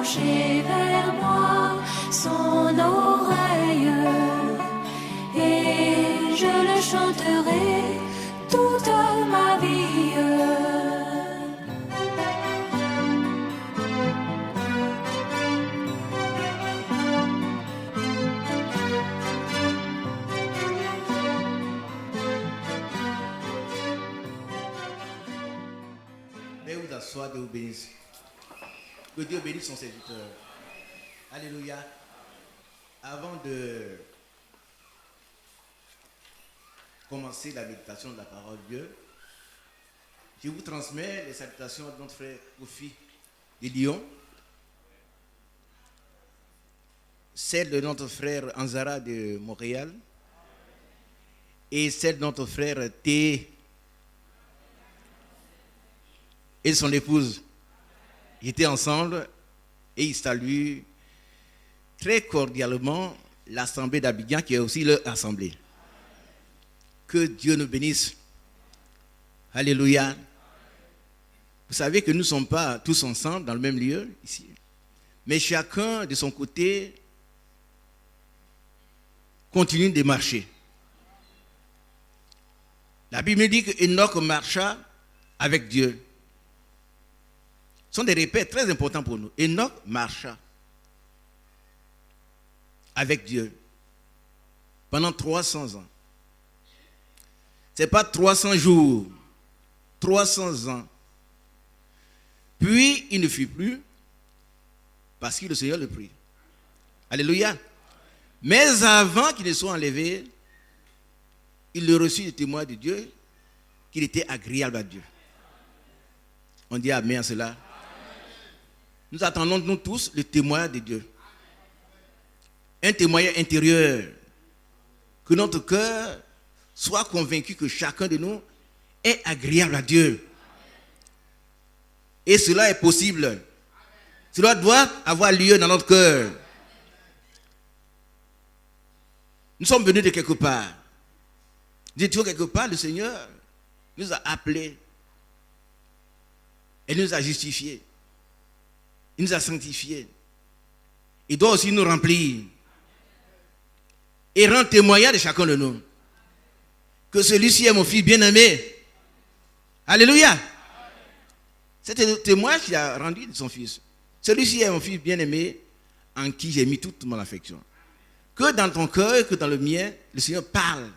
pencher vers moi son oreille et je le chanterai toute ma vie. Soit Dieu vous bénisse. Que Dieu bénisse son serviteur. Alléluia. Avant de commencer la méditation de la parole de Dieu, je vous transmets les salutations de notre frère Kofi de Lyon, celle de notre frère Anzara de Montréal et celle de notre frère T et son épouse. Ils étaient ensemble et ils saluent très cordialement l'assemblée d'Abidjan qui est aussi leur assemblée. Que Dieu nous bénisse. Alléluia. Vous savez que nous ne sommes pas tous ensemble dans le même lieu ici, mais chacun de son côté continue de marcher. La Bible dit que Enoch marcha avec Dieu. Ce sont des repères très importants pour nous. Enoch marcha avec Dieu pendant 300 ans. Ce n'est pas 300 jours, 300 ans. Puis il ne fut plus parce que le Seigneur le prit. Alléluia. Mais avant qu'il ne soit enlevé, il reçut le témoin de Dieu qu'il était agréable à Dieu. On dit amen à cela. Nous attendons, nous tous, le témoignage de Dieu. Un témoignage intérieur. Que notre cœur soit convaincu que chacun de nous est agréable à Dieu. Et cela est possible. Cela doit avoir lieu dans notre cœur. Nous sommes venus de quelque part. Nous étions quelque part, le Seigneur nous a appelés. Et nous a justifiés. Il nous a sanctifiés. Il doit aussi nous remplir. Et rendre témoignage de chacun de nous. Que celui-ci est mon fils bien-aimé. Alléluia. C'est le témoignage qu'il a rendu de son fils. Celui-ci est mon fils bien-aimé en qui j'ai mis toute mon affection. Que dans ton cœur, que dans le mien, le Seigneur parle.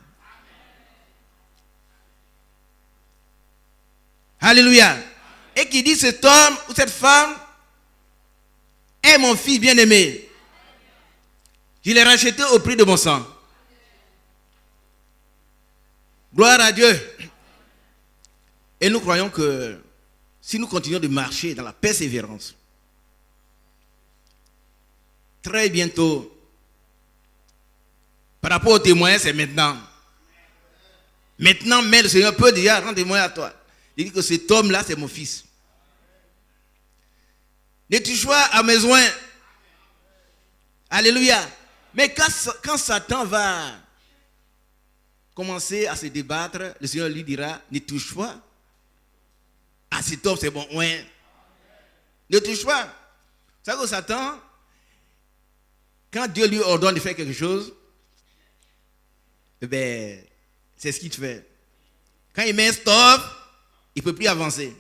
Alléluia. Et qui dit cet homme ou cette femme est mon fils bien-aimé. Je l'ai racheté au prix de mon sang. Gloire à Dieu. Et nous croyons que si nous continuons de marcher dans la persévérance, très bientôt, par rapport au témoignage, c'est maintenant. Maintenant, mais le Seigneur peut déjà rendre témoignage à toi. Il dit que cet homme-là, c'est mon fils. Ne touche pas à mes soins. Alléluia. Mais quand Satan va commencer à se débattre, le Seigneur lui dira, ne touche pas à cet homme, c'est bon oin. Ne touche pas. Vous savez que Satan, quand Dieu lui ordonne de faire quelque chose, eh bien, c'est ce qu'il fait. Quand il met un stop, il ne peut plus avancer.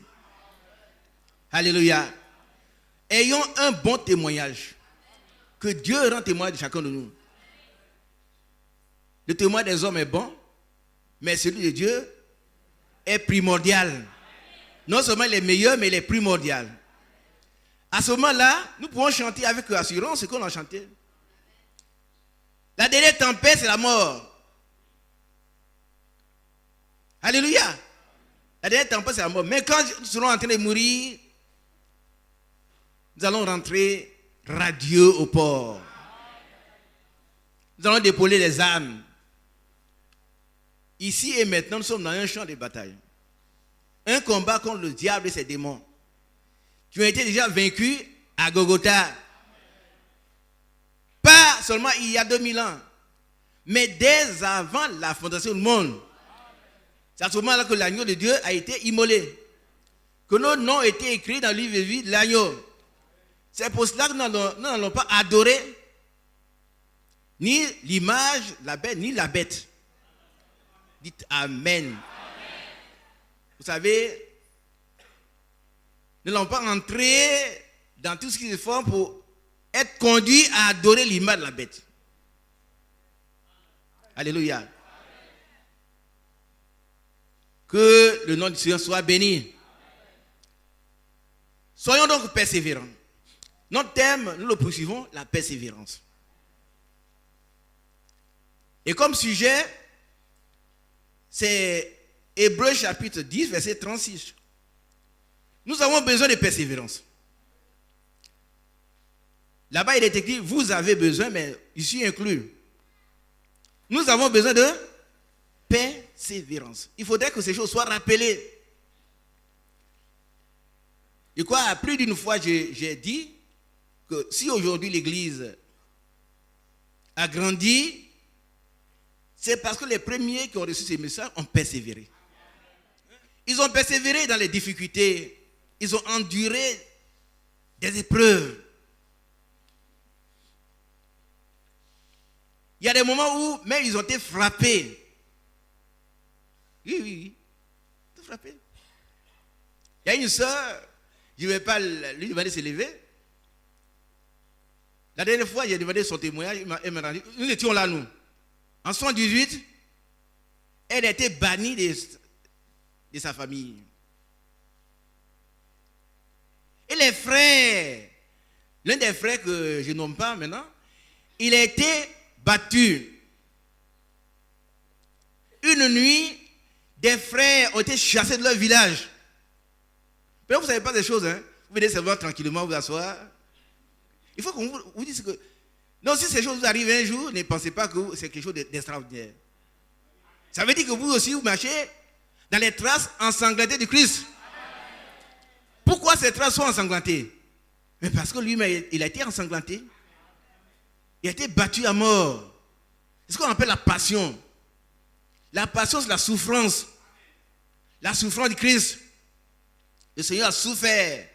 Alléluia. Ayons un bon témoignage. Que Dieu rend témoignage de chacun de nous. Le témoignage des hommes est bon, mais celui de Dieu est primordial. Non seulement il est meilleur, mais il est primordial. À ce moment-là, nous pouvons chanter avec assurance ce qu'on a chanté. La dernière tempête, c'est la mort. Alléluia. La dernière tempête, c'est la mort. Mais quand nous serons en train de mourir, nous allons rentrer radieux au port. Nous allons dépouiller les âmes. Ici et maintenant, nous sommes dans un champ de bataille. Un combat contre le diable et ses démons qui ont été déjà vaincus à Golgotha. Pas seulement il y a 2000 ans, mais dès avant la fondation du monde. C'est à ce moment-là que l'agneau de Dieu a été immolé. Que nos noms ont été écrits dans le livre de vie de l'agneau. C'est pour cela que nous n'allons pas adorer ni l'image, la bête, ni la bête. Dites Amen. Amen. Vous savez, nous n'allons pas entrer dans tout ce qui se fait pour être conduit à adorer l'image de la bête. Alléluia. Amen. Que le nom du Seigneur soit béni. Amen. Soyons donc persévérants. Notre thème, nous le poursuivons, la persévérance. Et comme sujet, c'est Hébreux chapitre 10, verset 36. Nous avons besoin de persévérance. Là-bas, il est écrit, vous avez besoin, mais ici inclus. Nous avons besoin de persévérance. Il faudrait que ces choses soient rappelées. Et quoi, plus d'une fois, j'ai dit que si aujourd'hui l'Église a grandi, c'est parce que les premiers qui ont reçu ces messages ont persévéré. Ils ont persévéré dans les difficultés. Ils ont enduré des épreuves. Il y a des moments où même ils ont été frappés. Oui. Ils ont été frappés. Il y a une soeur, je ne vais pas lui demander de se lever. La dernière fois, j'ai demandé son témoignage. Elle m'a dit, nous étions là, nous. En 1978, elle a été bannie de sa famille. Et les frères, l'un des frères que je nomme pas maintenant, il a été battu. Une nuit, des frères ont été chassés de leur village. Mais vous ne savez pas des choses, hein? Vous venez seulement tranquillement vous asseoir. Il faut qu'on vous dise que... Non, si ces choses vous arrivent un jour, ne pensez pas que c'est quelque chose d'extraordinaire. Ça veut dire que vous aussi, vous marchez dans les traces ensanglantées de Christ. Pourquoi ces traces sont ensanglantées? Mais parce que lui-même, il a été ensanglanté. Il a été battu à mort. C'est ce qu'on appelle la passion. La passion, c'est la souffrance. La souffrance de Christ. Le Seigneur a souffert.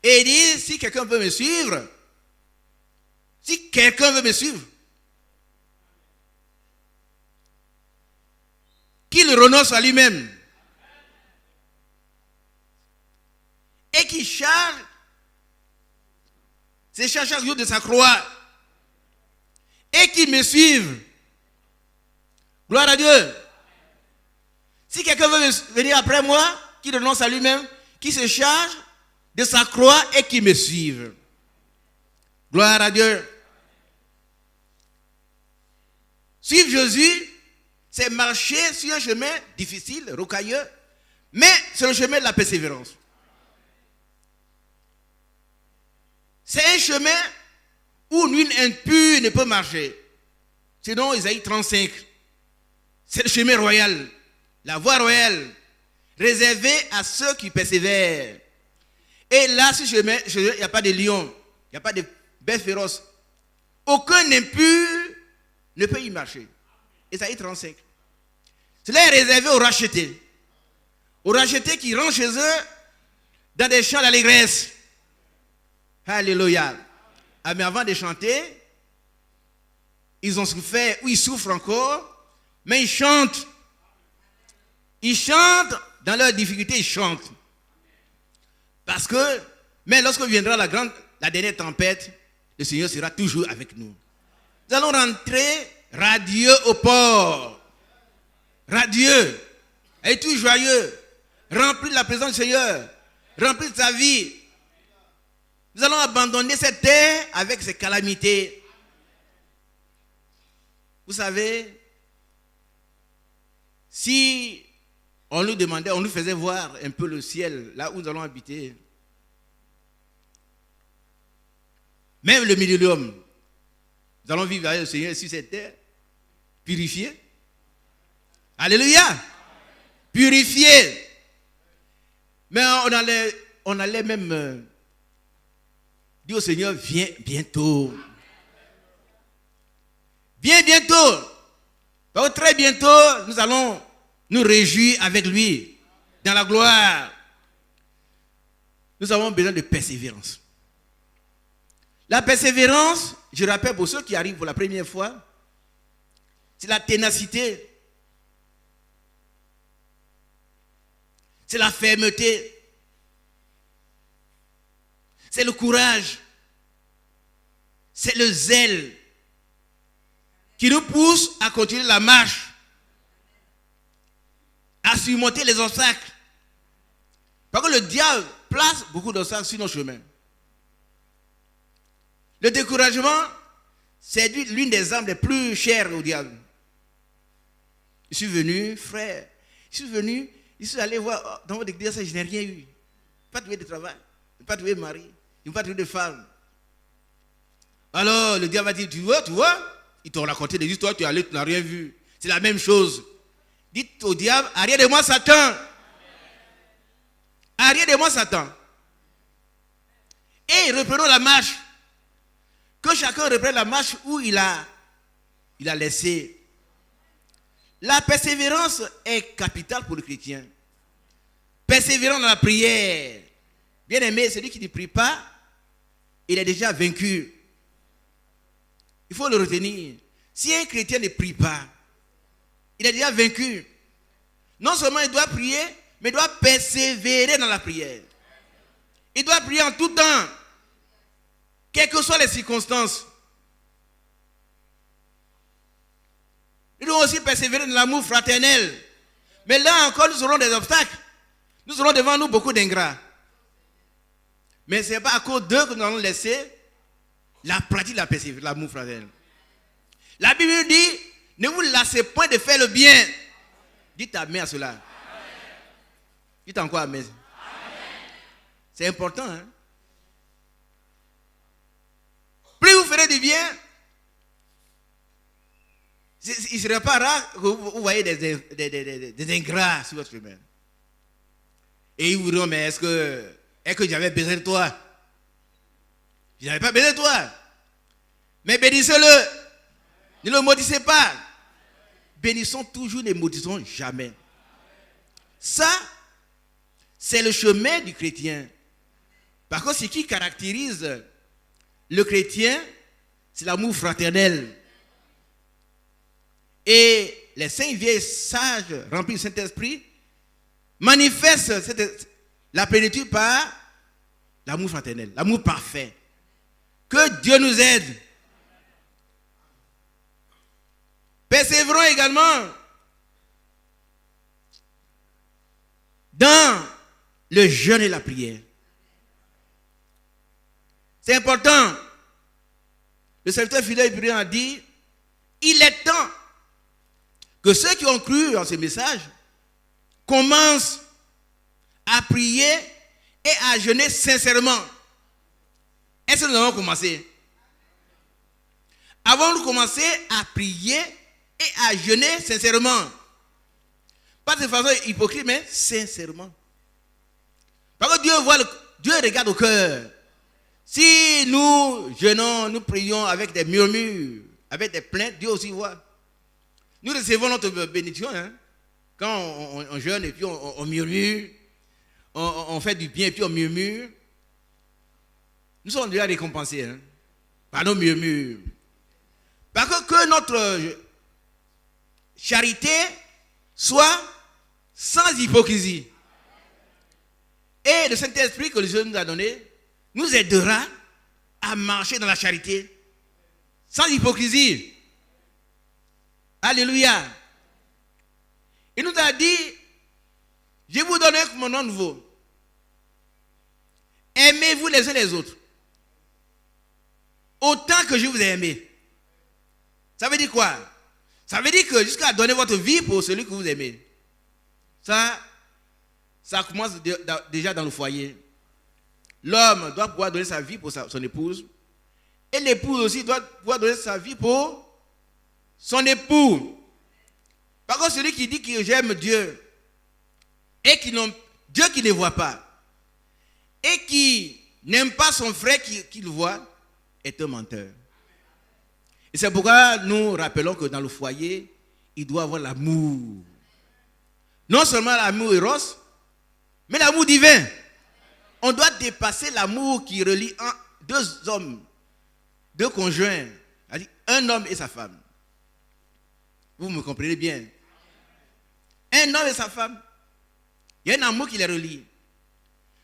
Et il dit, si quelqu'un veut me suivre, qu'il renonce à lui-même. Et qu'il charge ses charges chaque jour de sa croix. Et qu'il me suive. Gloire à Dieu. Si quelqu'un veut venir après moi, qu'il renonce à lui-même, qu'il se charge de sa croix et qu'il me suive. Gloire à Dieu. Suivre Jésus, c'est marcher sur un chemin difficile, rocailleux, mais c'est le chemin de la persévérance. C'est un chemin où nul impur ne peut marcher. Sinon, Isaïe 35. C'est le chemin royal, la voie royale, réservée à ceux qui persévèrent. Et là, sur ce chemin, il n'y a pas de lion, il n'y a pas de bêtes féroces. Aucun impur ne peut y marcher. Isaïe 35. Cela est réservé aux rachetés. Aux rachetés qui rentrent chez eux dans des chants d'allégresse. Alléluia. Ah, mais avant de chanter, ils ont souffert, ou ils souffrent encore, mais ils chantent. Ils chantent dans leurs difficultés, ils chantent. Parce que, mais lorsque viendra la dernière tempête, le Seigneur sera toujours avec nous. Nous allons rentrer radieux au port. Radieux. Et tout joyeux. Rempli de la présence du Seigneur. Rempli de sa vie. Nous allons abandonner cette terre avec ses calamités. Vous savez, si on nous demandait, on nous faisait voir un peu le ciel, là où nous allons habiter, même le millénium, nous allons vivre avec le Seigneur sur cette terre, purifié. Alléluia. Purifié. Mais on allait même dire au Seigneur, viens bientôt. Viens bientôt. Donc très bientôt, nous allons nous réjouir avec lui dans la gloire. Nous avons besoin de persévérance. La persévérance, je rappelle pour ceux qui arrivent pour la première fois, c'est la ténacité, c'est la fermeté, c'est le courage, c'est le zèle qui nous pousse à continuer la marche, à surmonter les obstacles. Parce que le diable place beaucoup d'obstacles sur nos chemins. Le découragement, c'est l'une des armes les plus chères au diable. Je suis venu, frère, je suis allé voir dans votre église, je n'ai rien eu. Je n'ai pas trouvé de travail, je n'ai pas trouvé de mari, je n'ai pas trouvé de femme. Alors le diable va dire, tu vois, ils t'ont raconté des histoires, tu es allé, tu n'as rien vu. C'est la même chose. Dites au diable, arrière de moi Satan. Arrière de moi Satan. Et reprenons la marche. Que chacun reprenne la marche où il a laissé. La persévérance est capitale pour le chrétien. Persévérant dans la prière. Bien aimé, celui qui ne prie pas, il est déjà vaincu. Il faut le retenir. Si un chrétien ne prie pas, il est déjà vaincu. Non seulement il doit prier, mais il doit persévérer dans la prière. Il doit prier en tout temps, quelles que soient les circonstances. Il doit aussi persévérer dans l'amour fraternel. Mais là encore, nous aurons des obstacles. Nous aurons devant nous beaucoup d'ingrats. Mais ce n'est pas à cause d'eux que nous allons laisser la pratique de la persévérance, l'amour fraternel. La Bible dit, ne vous lassez point de faire le bien. Dites amen à cela. Amen. Dites encore amen. Amen. C'est important. Hein? Plus vous ferez du bien, il ne serait pas rare que vous voyez des ingrats sur votre chemin. Et ils vous diront, mais est-ce que j'avais besoin de toi? Je n'avais pas besoin de toi. Mais bénissez-le. Ne le maudissez pas. Bénissons toujours, ne maudissons jamais. Ça, c'est le chemin du chrétien. Par contre, ce qui caractérise le chrétien, c'est l'amour fraternel. Et les saints vieilles sages remplis du Saint-Esprit manifestent la plénitude par l'amour fraternel, l'amour parfait. Que Dieu nous aide. Persévérons également dans le jeûne et la prière. C'est important. Le serviteur fidèle a dit, il est temps que ceux qui ont cru en ce message commencent à prier et à jeûner sincèrement. Est-ce que nous allons commencer? Avons-nous commencé à prier et à jeûner sincèrement? Pas de façon hypocrite, mais sincèrement. Parce que Dieu regarde au cœur. Si nous jeûnons, nous prions avec des murmures, avec des plaintes, Dieu aussi voit. Nous recevons notre bénédiction. Hein? Quand on jeûne et puis on murmure, on fait du bien et puis on murmure. Nous sommes déjà récompensés hein, par nos murmures. Parce que notre charité soit sans hypocrisie. Et le Saint-Esprit que le Seigneur nous a donné nous aidera à marcher dans la charité sans hypocrisie. Alléluia. Il nous a dit, je vous donne mon nom nouveau. Aimez-vous les uns les autres. Autant que je vous ai aimé. Ça veut dire quoi? Ça veut dire que jusqu'à donner votre vie pour celui que vous aimez. Ça commence déjà dans le foyer. L'homme doit pouvoir donner sa vie pour son épouse. Et l'épouse aussi doit pouvoir donner sa vie pour son époux. Par contre, celui qui dit que j'aime Dieu et Dieu qui ne voit pas et qui n'aime pas son frère qui le voit est un menteur. Et c'est pourquoi nous rappelons que dans le foyer, il doit avoir l'amour. Non seulement l'amour éros, mais l'amour divin. On doit dépasser l'amour qui relie deux hommes deux conjoints, c'est-à-dire un homme et sa femme. Vous me comprenez bien. Un homme et sa femme. Il y a un amour qui les relie.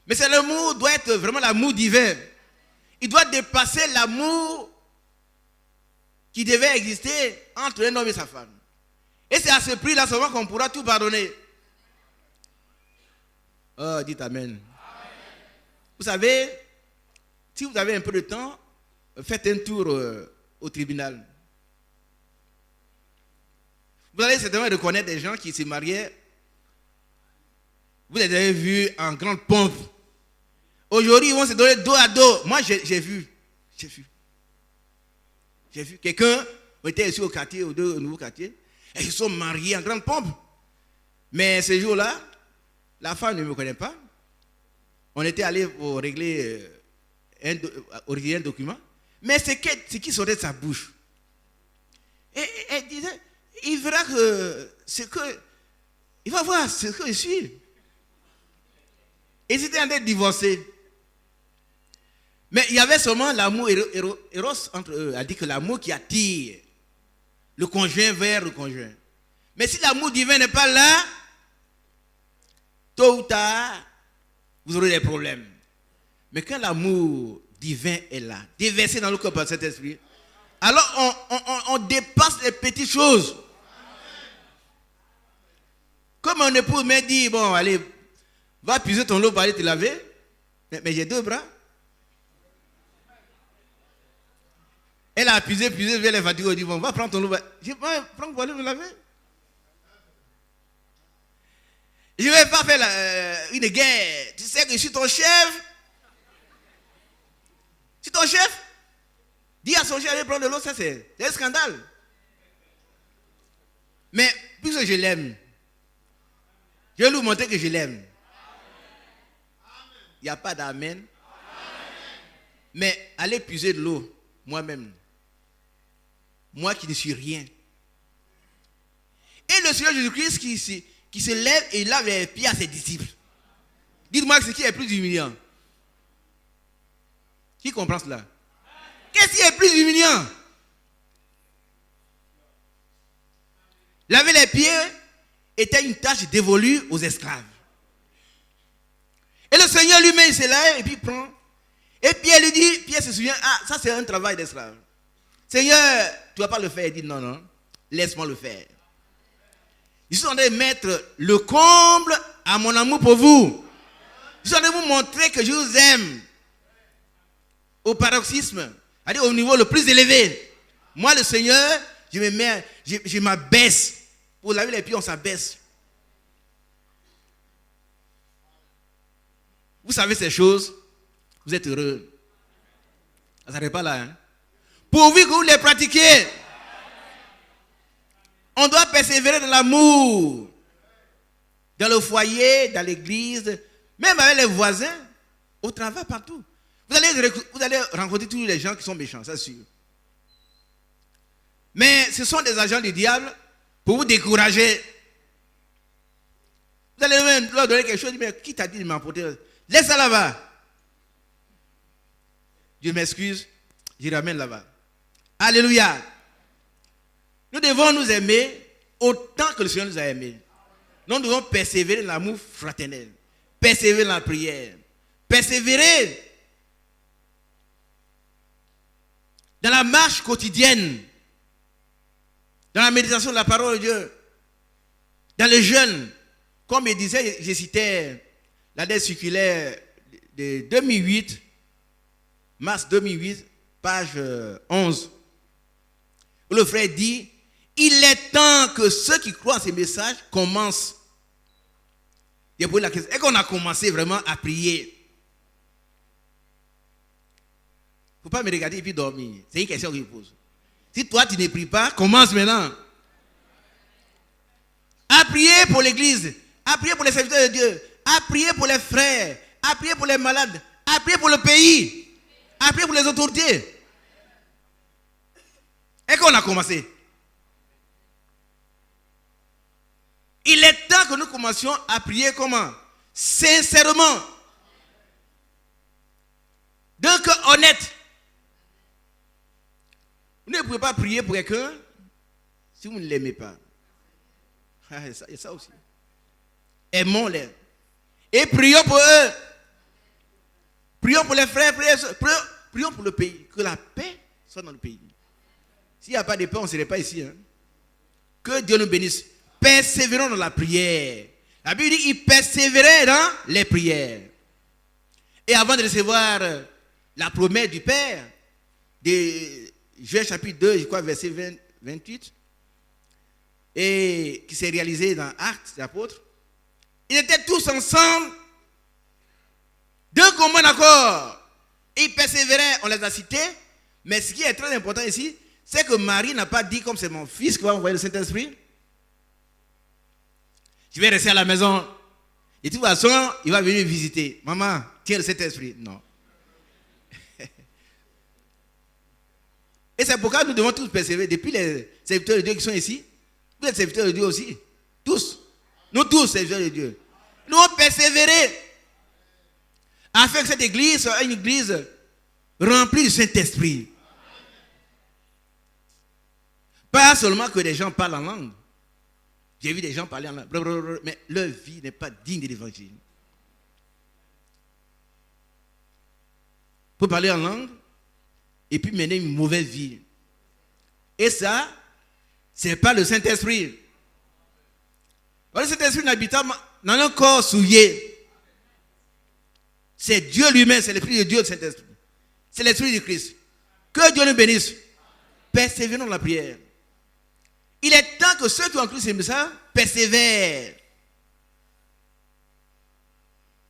Mais cet amour doit être vraiment l'amour divin. Il doit dépasser l'amour qui devait exister entre un homme et sa femme. Et c'est à ce prix-là seulement qu'on pourra tout pardonner. Oh, dites Amen. Amen. Vous savez, si vous avez un peu de temps, faites un tour au tribunal. Vous allez certainement reconnaître des gens qui se mariaient. Vous les avez vus en grande pompe. Aujourd'hui, ils vont se donner dos à dos. Moi, j'ai vu. Quelqu'un était ici au quartier, au nouveau quartier, et ils se sont mariés en grande pompe. Mais ce jour-là, la femme ne me connaît pas. On était allé pour régler un document. Mais ce qui sortait de sa bouche. Et elle disait, il verra que il va voir ce que je suis. Ils étaient en train de divorcer. Mais il y avait seulement l'amour éros entre eux. Elle dit que l'amour qui attire le conjoint vers le conjoint. Mais si l'amour divin n'est pas là, tôt ou tard, vous aurez des problèmes. Mais quand l'amour divin est là, déversé dans le corps par cet esprit, alors on dépasse les petites choses. Comme mon épouse m'a dit, bon, allez, va puiser ton lot pour aller te laver. Mais j'ai deux bras. Elle a puisé, je vais les fatiguer. Elle dit, bon, va prendre ton lot. Je vais prendre pour aller me laver. Je ne vais pas faire une guerre. Tu sais que je suis ton chef. Je suis ton chef. Dis à son chef d'aller prendre de l'eau, ça c'est un scandale. Mais puisque je l'aime, je vais lui montrer que je l'aime. Il n'y a pas d'amen. Mais aller puiser de l'eau, moi-même. Moi qui ne suis rien. Et le Seigneur Jésus-Christ qui se lève et lave les pieds à ses disciples. Dites-moi ce qui est plus humiliant. Qui comprend cela? Qu'est-ce qui est plus humiliant? Laver les pieds était une tâche dévolue aux esclaves. Et le Seigneur lui-même, il se lève et puis il prend. Et Pierre lui dit, Pierre se souvient, ah, ça c'est un travail d'esclave. Seigneur, tu ne vas pas le faire. Il dit, non, laisse-moi le faire. Je suis en train de mettre le comble à mon amour pour vous. Je suis en train de vous montrer que je vous aime. Au paroxysme, c'est-à-dire au niveau le plus élevé. Moi, le Seigneur, je m'abaisse. Pour laver les pieds, on s'abaisse. Vous savez ces choses, vous êtes heureux. Ça ne s'arrête pas là. Hein? Pourvu que vous les pratiquiez. On doit persévérer dans l'amour. Dans le foyer, dans l'église, même avec les voisins, au travail, partout. Vous allez rencontrer tous les gens qui sont méchants, c'est sûr. Mais ce sont des agents du diable pour vous décourager. Vous allez même leur donner quelque chose, mais qui t'a dit de m'emporter? Laisse ça là-bas. Je m'excuse, je ramène là-bas. Alléluia. Nous devons nous aimer autant que le Seigneur nous a aimés. Nous devons persévérer dans l'amour fraternel. Persévérer dans la prière. Persévérer dans la marche quotidienne. Dans la méditation de la parole de Dieu. Dans le jeûne. Comme je disais, je citais la lettre circulaire de 2008, mars 2008, page 11. Où le frère dit, il est temps que ceux qui croient à ces messages commencent. Il a posé la question, est-ce qu'on a commencé vraiment à prier? Il ne faut pas me regarder et puis dormir. C'est une question qu'il pose. Si toi tu ne pries pas, commence maintenant. À prier pour l'église, à prier pour les serviteurs de Dieu, à prier pour les frères, à prier pour les malades, à prier pour le pays, à prier pour les autorités. Et qu'on a commencé. Il est temps que nous commencions à prier comment? Sincèrement. D'un cœur honnête. Vous ne pouvez pas prier pour quelqu'un si vous ne l'aimez pas. Il y a ça aussi. Aimons-les. Et prions pour eux. Prions pour les frères, prions pour le pays. Que la paix soit dans le pays. S'il n'y a pas de paix, on ne serait pas ici. Hein. Que Dieu nous bénisse. Persévérons dans la prière. La Bible dit qu'il persévérait dans les prières. Et avant de recevoir la promesse du Père, de Joël chapitre 2, je crois, verset 28, et qui s'est réalisé dans Actes des Apôtres, ils étaient tous ensemble, d'un commun accord. Ils persévéraient, on les a cités, mais ce qui est très important ici, c'est que Marie n'a pas dit, comme c'est mon fils qui va envoyer le Saint-Esprit, je vais rester à la maison. Et de toute façon, il va venir visiter. Maman, tiens le Saint-Esprit. Non. Et c'est pourquoi nous devons tous persévérer. Depuis les serviteurs de Dieu qui sont ici, vous êtes serviteurs de Dieu aussi. Tous. Nous tous, serviteurs de Dieu. Nous devons persévérer afin que cette église soit une église remplie du Saint-Esprit. Pas seulement que les gens parlent en langue. J'ai vu des gens parler en langue, mais leur vie n'est pas digne de l'évangile. Pour parler en langue et puis mener une mauvaise vie. Et ça, ce n'est pas le Saint-Esprit. Le Saint-Esprit n'habite pas dans un corps souillé. C'est Dieu lui-même, c'est l'Esprit de Dieu, le Saint-Esprit. C'est l'Esprit de Christ. Que Dieu nous bénisse. Persévérons dans la prière. Il est temps que ceux qui ont cru ce message persévèrent.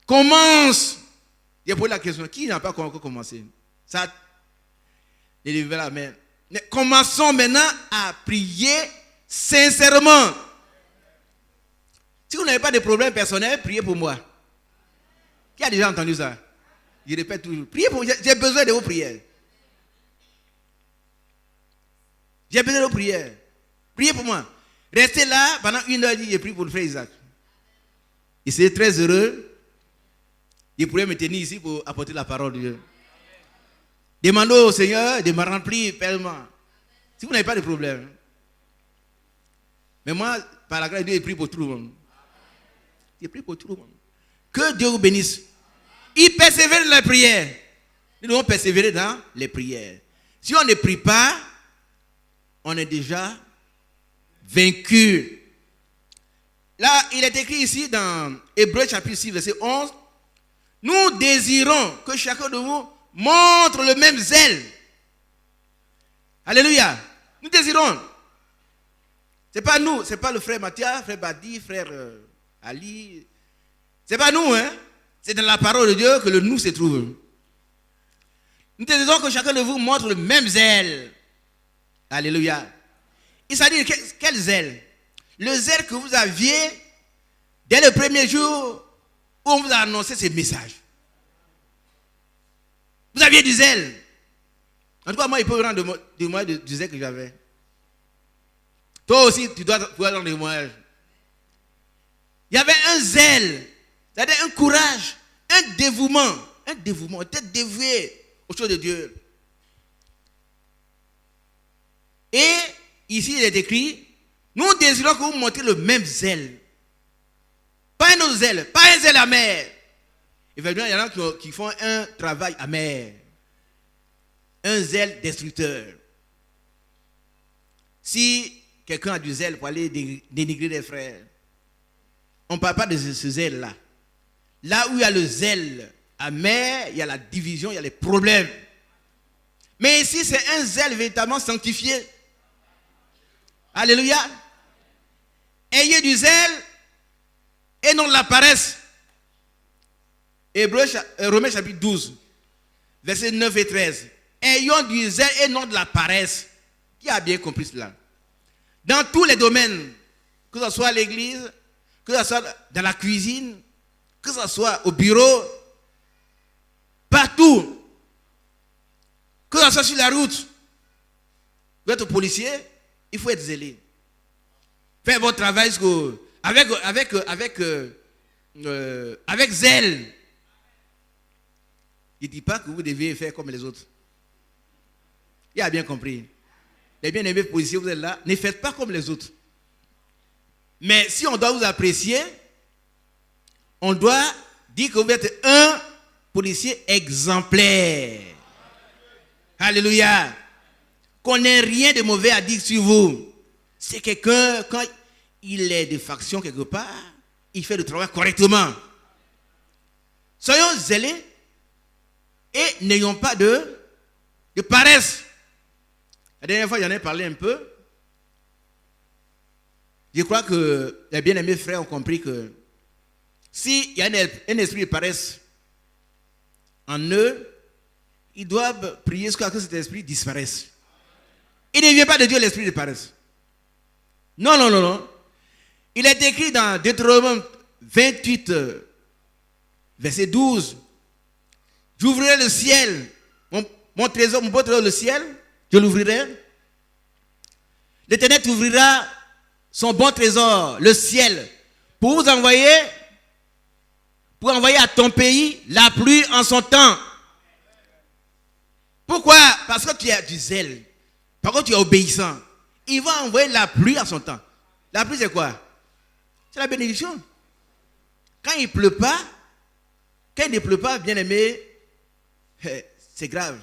Commence. J'ai posé la question, qui n'a pas encore commencé? Ça, levez la main. Mais commençons maintenant à prier sincèrement. Si vous n'avez pas de problème personnel, priez pour moi. Qui a déjà entendu ça? Je répète toujours. Priez pour moi. J'ai besoin de vos prières. J'ai besoin de vos prières. Priez pour moi. Restez là pendant 1 heure, je prie pour le frère Isaac. Il serait très heureux. Il pourrait me tenir ici pour apporter la parole de Dieu. Demandez au Seigneur de me remplir pleinement. Si vous n'avez pas de problème. Mais moi, par la grâce de Dieu, je prie pour tout le monde. Je prie pour tout le monde. Que Dieu vous bénisse. Il persévère dans la prière. Nous devons persévérer dans les prières. Si on ne prie pas, on est déjà vaincu. Là, il est écrit ici dans Hébreux chapitre 6, verset 11. Nous désirons que chacun de vous montre le même zèle. Alléluia. Nous désirons. C'est pas nous, c'est pas le frère Mathias, frère Badi, frère Ali. C'est pas nous, hein. C'est dans la parole de Dieu que le nous se trouve. Nous désirons que chacun de vous montre le même zèle. Alléluia. Il s'agit de quel zèle? Le zèle que vous aviez dès le premier jour où on vous a annoncé ce message. Vous aviez du zèle. En tout cas, moi, il peut rendre de moi du zèle que j'avais. Toi aussi, tu dois pouvoir rendre de moi. Il y avait un zèle, c'est-à-dire un courage, un dévouement. On était dévoué aux choses de Dieu. Et ici, il est écrit, nous désirons que vous montriez le même zèle. Pas un autre zèle, pas un zèle amer. Effectivement, il y en a qui font un travail amer. Un zèle destructeur. Si quelqu'un a du zèle pour aller dénigrer les frères, on ne parle pas de ce zèle-là. Là où il y a le zèle amer, il y a la division, il y a les problèmes. Mais ici, c'est un zèle véritablement sanctifié. Alléluia. Ayez du zèle et non de la paresse. Romains chapitre 12, versets 9 et 13. Ayons du zèle et non de la paresse. Qui a bien compris cela? Dans tous les domaines, que ce soit à l'église, que ce soit dans la cuisine, que ce soit au bureau, partout, que ce soit sur la route, vous êtes policier, il faut être zélé. Faites votre travail avec zèle. Il ne dit pas que vous devez faire comme les autres. Il a bien compris. les bien-aimés policiers, vous êtes là, ne faites pas comme les autres. Mais si on doit vous apprécier, on doit dire que vous êtes un policier exemplaire. Alléluia. Qu'on n'ait rien de mauvais à dire sur vous. C'est quelqu'un, quand il est de faction quelque part, il fait le travail correctement. Soyons zélés et n'ayons pas de paresse. La dernière fois, j'en ai parlé un peu. Je crois que les bien-aimés frères ont compris que s'il y a un esprit de paresse en eux, ils doivent prier jusqu'à ce que cet esprit disparaisse. Il ne vient pas de Dieu l'esprit de paresse. Non, non, non, non. Il est écrit dans Deutéronome 28, verset 12. J'ouvrirai le ciel, mon trésor, mon beau trésor, le ciel, je l'ouvrirai. L'Éternel t'ouvrira son bon trésor, le ciel, pour vous envoyer à ton pays la pluie en son temps. Pourquoi? Parce que tu as du zèle. Par contre, tu es obéissant. Il va envoyer la pluie en son temps. La pluie, c'est quoi? C'est la bénédiction. Quand il ne pleut pas, bien aimé, c'est grave.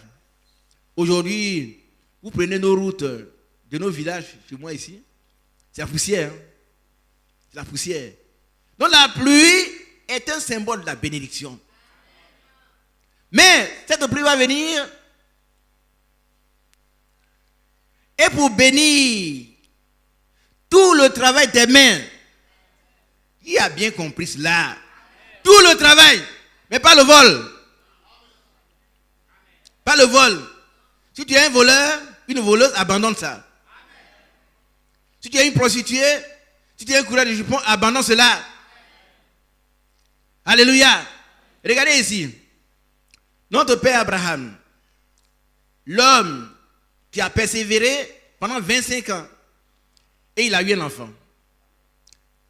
Aujourd'hui, vous prenez nos routes de nos villages, chez moi ici, c'est la poussière. C'est la poussière. Donc la pluie est un symbole de la bénédiction. Mais cette pluie va venir et pour bénir tout le travail des mains. Qui a bien compris cela? Tout le travail, mais pas le vol. Pas le vol. Si tu es un voleur, une voleuse, abandonne ça. Si tu es une prostituée, si tu es un coureur de jupon, abandonne cela. Alléluia. Regardez ici. Notre père Abraham, l'homme qui a persévéré pendant 25 ans, et il a eu un enfant.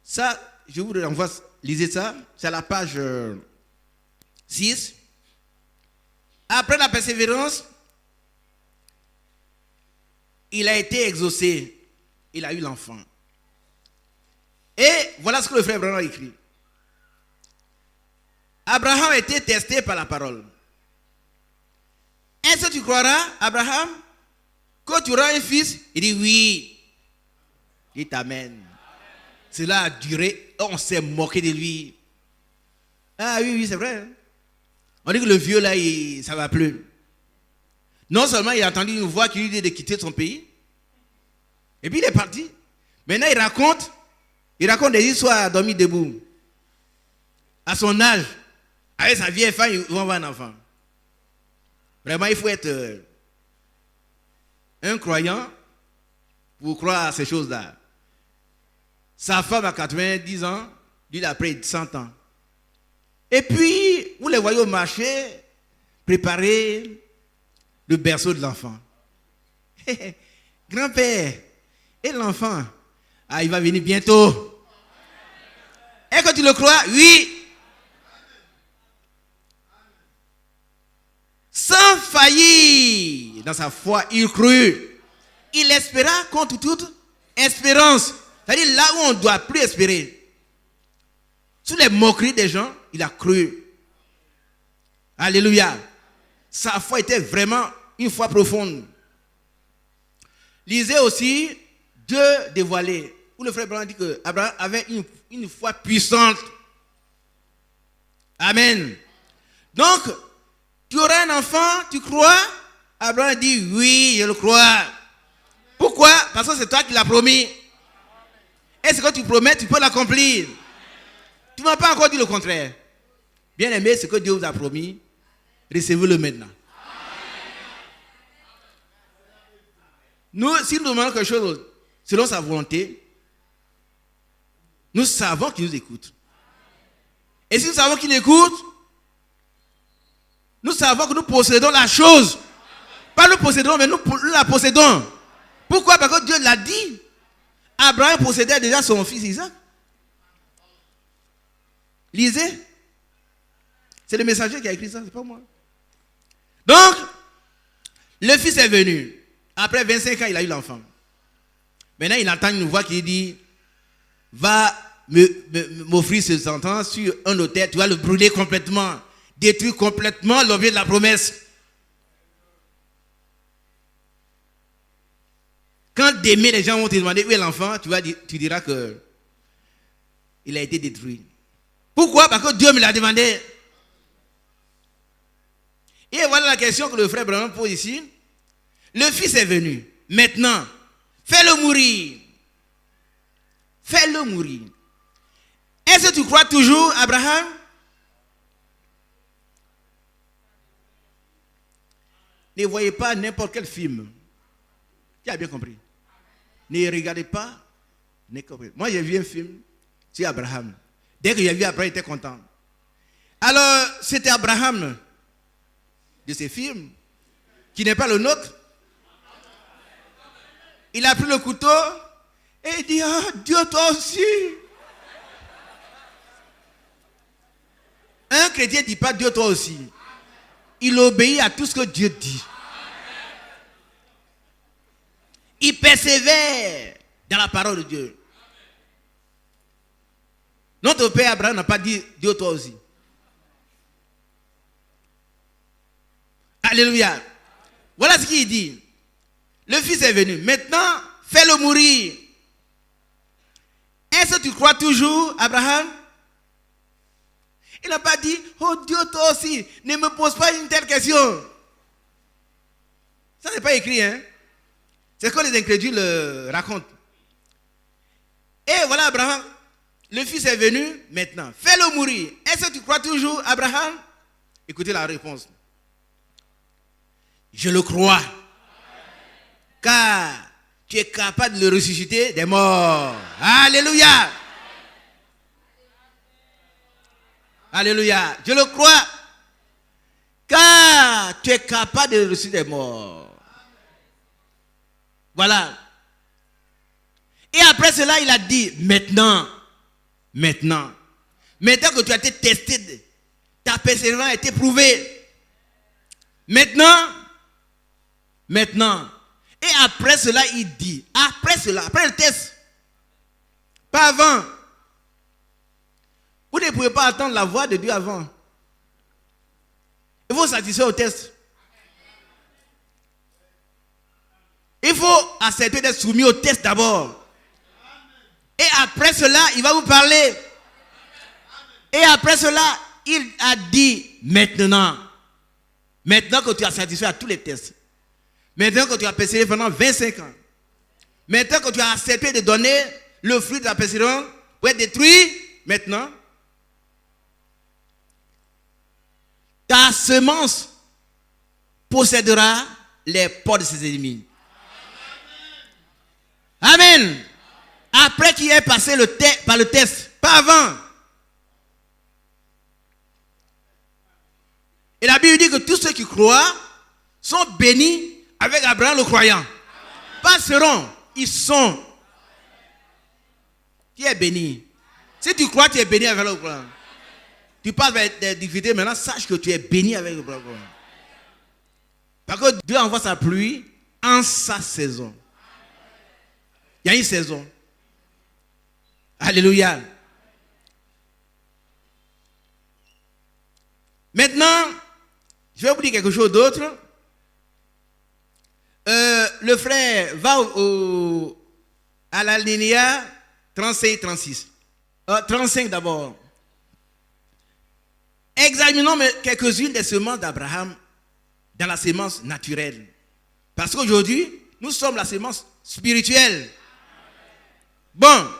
Ça, je vous renvoie, lisez ça, c'est à la page 6. Après la persévérance, il a été exaucé. Il a eu l'enfant. Et voilà ce que le frère Abraham a écrit. Abraham a été testé par la parole. Est-ce que tu croiras, Abraham, que tu auras un fils? Il dit oui. Il dit amen. Cela a duré. On s'est moqué de lui. Ah oui, c'est vrai. On dit que le vieux là, ça ne va plus. Non seulement il a entendu une voix qui lui dit de quitter son pays, et puis il est parti. Maintenant il raconte des histoires à dormir debout. À son âge, avec sa vieille femme, ils vont avoir un enfant. Vraiment, il faut être un croyant pour croire à ces choses-là. Sa femme a 90 ans, lui il a pris 100 ans. Et puis, vous les voyez au marché, préparer le berceau de l'enfant. Grand-père, et l'enfant, il va venir bientôt. Est-ce que tu le crois? Oui. Sans faillir dans sa foi, il crut. Il espéra contre toute espérance. C'est-à-dire là où on ne doit plus espérer. Sous les moqueries des gens, il a cru. Alléluia. Sa foi était vraiment une foi profonde. Lisez aussi 2 dévoilés, où le frère Abraham dit que Abraham avait une foi puissante. Amen. Donc, tu auras un enfant, tu crois? Abraham dit oui, je le crois. Pourquoi? Parce que c'est toi qui l'as promis. Et ce que tu promets, tu peux l'accomplir. Tu ne m'as pas encore dit le contraire. Bien aimé, ce que Dieu vous a promis, recevez-le maintenant. Nous, si nous demandons quelque chose selon sa volonté, nous savons qu'il nous écoute. Et si nous savons qu'il écoute, nous savons que nous possédons la chose. Pas nous possédons, mais nous la possédons. Pourquoi? Parce que Dieu l'a dit. Abraham possédait déjà son fils Isaac. Lisez. C'est le messager qui a écrit ça, c'est pas moi. Donc, le fils est venu. Après 25 ans, il a eu l'enfant. Maintenant, il entend une voix qui dit, va m'offrir ce enfant sur un autel, tu vas le brûler complètement, détruire complètement l'objet de la promesse. Quand demain les gens vont te demander où est l'enfant, tu diras que il a été détruit. Pourquoi? Parce que Dieu me l'a demandé. Et voilà la question que le frère Branham pose ici. Le fils est venu. Maintenant, fais-le mourir. Fais-le mourir. Est-ce que tu crois toujours, Abraham? Ne voyez pas n'importe quel film. Tu as bien compris. Ne regardez pas. Moi, j'ai vu un film sur Abraham. Dès que j'ai vu Abraham, j'étais content. Alors, c'était Abraham de ces films, qui n'est pas le nôtre. Il a pris le couteau et il dit, ah, Dieu, toi aussi. Un chrétien ne dit pas Dieu, toi aussi. Il obéit à tout ce que Dieu dit. Il persévère dans la parole de Dieu. Notre père Abraham n'a pas dit Dieu, toi aussi. Alléluia. Voilà ce qu'il dit. Le fils est venu. Maintenant, fais-le mourir. Est-ce que tu crois toujours, Abraham? Il n'a pas dit, oh Dieu, toi aussi, ne me pose pas une telle question. Ça n'est pas écrit, hein? C'est ce que les incrédules racontent. Et voilà, Abraham, le fils est venu, maintenant, fais-le mourir. Est-ce que tu crois toujours, Abraham? Écoutez la réponse. Je le crois. Car tu es capable de le ressusciter des morts. Alléluia. Alléluia. Je le crois. Car tu es capable de le ressusciter des morts. Voilà. Et après cela, il a dit, maintenant que tu as été testé, ta persévérance a été prouvée. Maintenant. Et après cela, il dit, après le test, pas avant. Vous ne pouvez pas attendre la voix de Dieu avant. Il faut satisfaire au test. Il faut accepter d'être soumis au test d'abord. Et après cela, il va vous parler. Et après cela, il a dit, maintenant que tu as satisfait à tous les tests, maintenant que tu as persévéré pendant 25 ans, maintenant que tu as accepté de donner le fruit de la persévérance pour être détruit, maintenant, ta semence possédera les portes de ses ennemis. Amen. Après qu'il ait passé par le test, pas avant. Et la Bible dit que tous ceux qui croient sont bénis avec Abraham le croyant. Pas seront, ils sont. Qui est béni? Si tu crois, tu es béni avec le croyant. Tu passes des difficultés, maintenant sache que tu es béni avec le croyant. Parce que Dieu envoie sa pluie en sa saison. Il y a une saison. Alléluia. Maintenant, je vais vous dire quelque chose d'autre. Le frère va à la lignée 35-36. 35 d'abord. Examinons quelques-unes des semences d'Abraham dans la sémence naturelle. Parce qu'aujourd'hui, nous sommes la sémence spirituelle. Bon,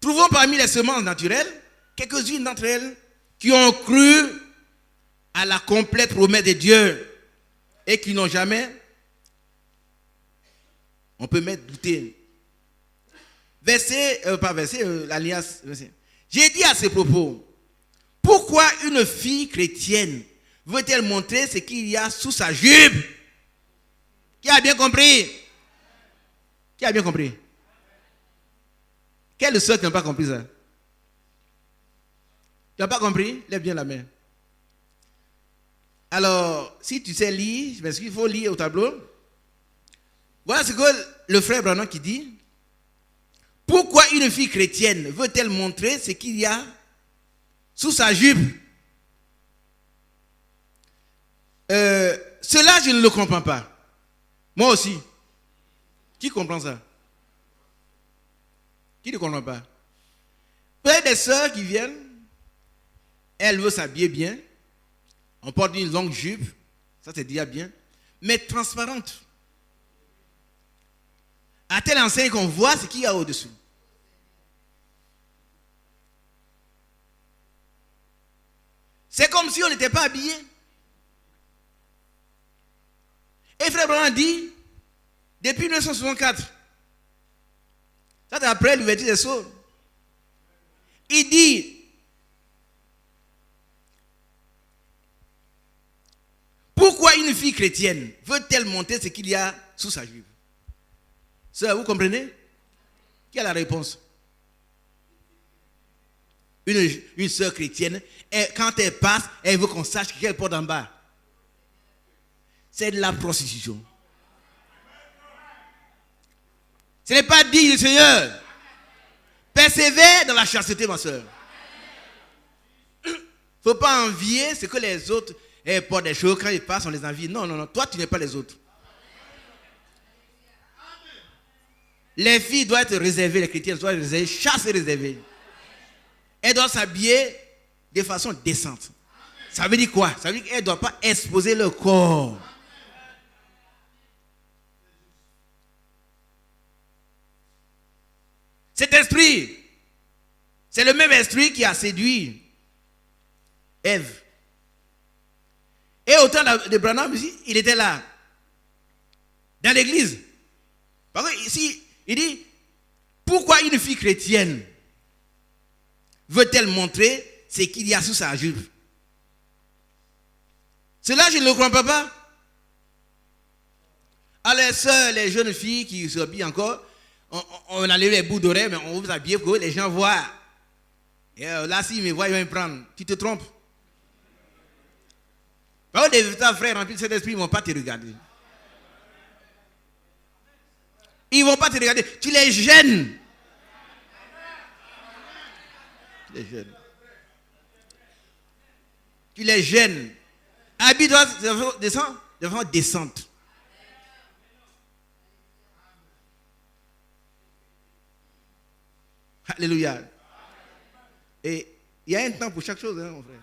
trouvons parmi les semences naturelles quelques-unes d'entre elles qui ont cru à la complète promesse de Dieu et qui n'ont jamais, on peut mettre douter. L'alliance. J'ai dit à ce propos, pourquoi une fille chrétienne veut-elle montrer ce qu'il y a sous sa jupe? Qui a bien compris? Qui a bien compris? Quelle soeur qui n'a pas compris ça? Tu n'as pas compris? Lève bien la main. Alors, si tu sais lire, parce qu'il faut lire au tableau. Voilà ce que le frère Branham qui dit. Pourquoi une fille chrétienne veut-elle montrer ce qu'il y a sous sa jupe? Cela, je ne le comprends pas. Moi aussi. Qui comprend ça? Qui ne comprend pas? Peut-être des sœurs qui viennent, elles veulent s'habiller bien, on porte une longue jupe, ça c'est déjà bien, mais transparente. À telle enseigne qu'on voit ce qu'il y a au-dessous. C'est comme si on n'était pas habillé. Et frère Branham dit, depuis 1964, ça c'est après l'ouverture des sceaux, il dit, pourquoi une fille chrétienne veut-elle montrer ce qu'il y a sous sa jupe? Sœur, vous comprenez? Qui a la réponse? Une sœur chrétienne, quand elle passe, elle veut qu'on sache qu'elle porte en bas. C'est de la prostitution. Ce n'est pas digne du Seigneur. Persévère dans la chasteté, ma soeur. Il ne faut pas envier ce que les autres portent des choses. Quand ils passent, on les envie. Non, non, non. Toi, tu n'es pas les autres. Les filles doivent être réservées, les chrétiennes doivent être réservées, chasse et réservées. Elles doivent s'habiller de façon décente. Ça veut dire quoi? Ça veut dire qu'elles ne doivent pas exposer leur corps. Cet esprit, c'est le même esprit qui a séduit Ève. Et au temps de Branham, il était là, dans l'église. Parce que ici, il dit, pourquoi une fille chrétienne veut-elle montrer ce qu'il y a sous sa jupe? Cela, je ne le comprends pas. Alors, les sœurs, les jeunes filles qui s'habillent encore, on enlève les bouts d'oreilles, mais on vous habille pour que les gens voient. Et là, s'ils me voient, ils vont me prendre. Tu te trompes. Par contre, les véritables frères remplis de cet esprit, ils ne vont pas te regarder. Ils ne vont pas te regarder. Tu les gênes. Tu les gênes. Tu les gênes. Habille-toi de façon décente. Alléluia. Et il y a un temps pour chaque chose, hein, mon frère.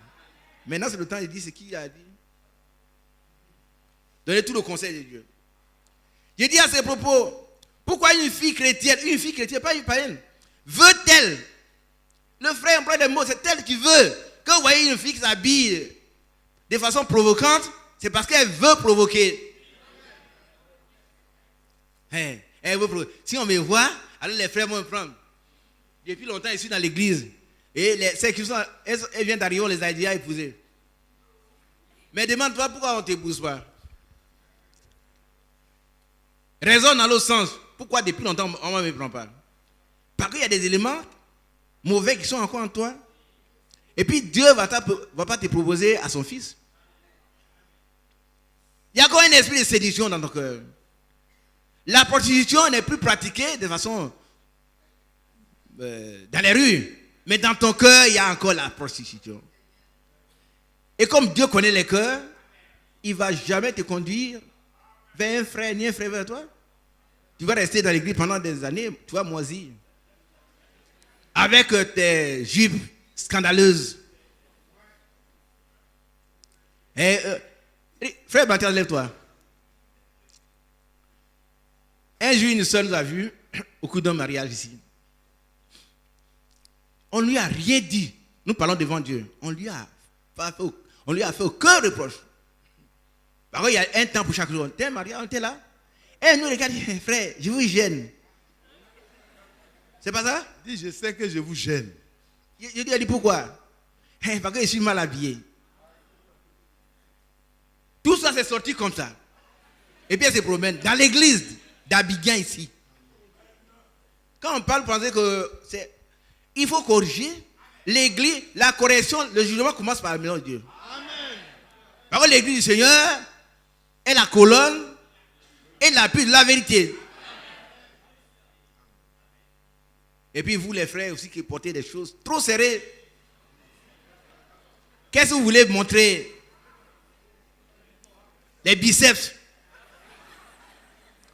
Maintenant, c'est le temps, il dit ce qu'il a dit. Donnez tout le conseil de Dieu. J'ai dit à ces propos, pourquoi une fille chrétienne, pas une païenne, veut-elle? Le frère emploie des mots, c'est elle qui veut. Quand vous voyez une fille qui s'habille de façon provocante, c'est parce qu'elle veut provoquer. Elle veut provoquer. Si on me voit, alors les frères vont me prendre. Depuis longtemps, je suis dans l'église. Et celles qui sont, elles viennent d'arriver, on les a déjà épousées. Mais demande-toi pourquoi on ne t'épouse pas. Raisonne dans l'autre sens. Pourquoi depuis longtemps on ne me prend pas? Parce qu'il y a des éléments mauvais qui sont encore en toi. Et puis Dieu ne va pas te proposer à son fils. Il y a encore un esprit de séduction dans ton cœur. La prostitution n'est plus pratiquée de façon dans les rues. Mais dans ton cœur, il y a encore la prostitution. Et comme Dieu connaît les cœurs, il ne va jamais te conduire vers un frère, ni un frère vers toi. Tu vas rester dans l'église pendant des années, tu vas moisir. Avec tes jupes scandaleuses. Frère Baptiste, lève-toi. Un jour, une sœur nous a vus au cours d'un mariage ici. On ne lui a rien dit. Nous parlons devant Dieu. On lui a fait aucun reproche. Par contre, il y a un temps pour chaque jour. T'es marié, on était là. Et nous regarde, frère, je vous gêne. C'est pas ça? Il dit, je sais que je vous gêne. Je lui ai dit pourquoi? Parce que je suis mal habillé. Tout ça s'est sorti comme ça. Et puis elle se promène dans l'église d'Abidjan ici. Quand on parle, pensez que c'est. Il faut corriger. L'église, la correction, le jugement commence par la maison de Dieu. Amen. Parce que l'église du Seigneur est la colonne Et l'appui de la vérité. Et puis vous les frères aussi qui portez des choses trop serrées. Qu'est-ce que vous voulez montrer? Les biceps.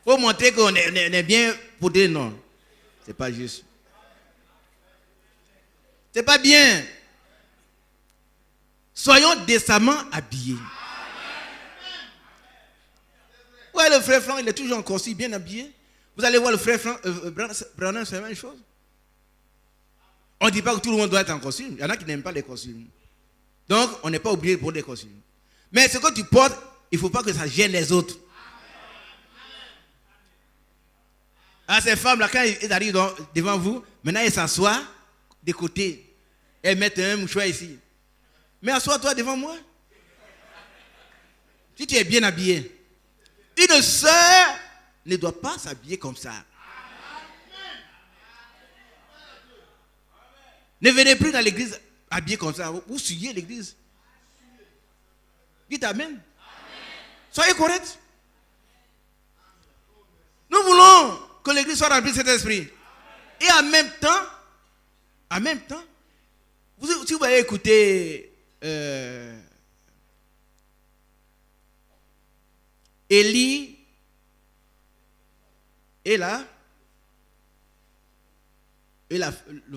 Faut montrer qu'on est bien porté, non. C'est pas juste. C'est pas bien. Soyons décemment habillés. Ouais, le frère Franck, il est toujours en costume, bien habillé. Vous allez voir le frère Franck, Branham, c'est la même chose. On ne dit pas que tout le monde doit être en costume. Il y en a qui n'aiment pas les costumes. Donc, on n'est pas obligé pour des costumes. Mais ce que tu portes, il ne faut pas que ça gêne les autres. Ah, ces femmes-là, quand elles arrivent devant vous, maintenant elles s'assoient de côté. Elles mettent un mouchoir ici. Mais assois-toi devant moi. Si tu es bien habillé. Une sœur ne doit pas s'habiller comme ça. Ne venez plus dans l'église habillé comme ça. Vous suyez l'église. Dites Amen. Soyez corrects. Nous voulons que l'église soit remplie de cet esprit. Et en même temps, si vous avez écouté Élie et le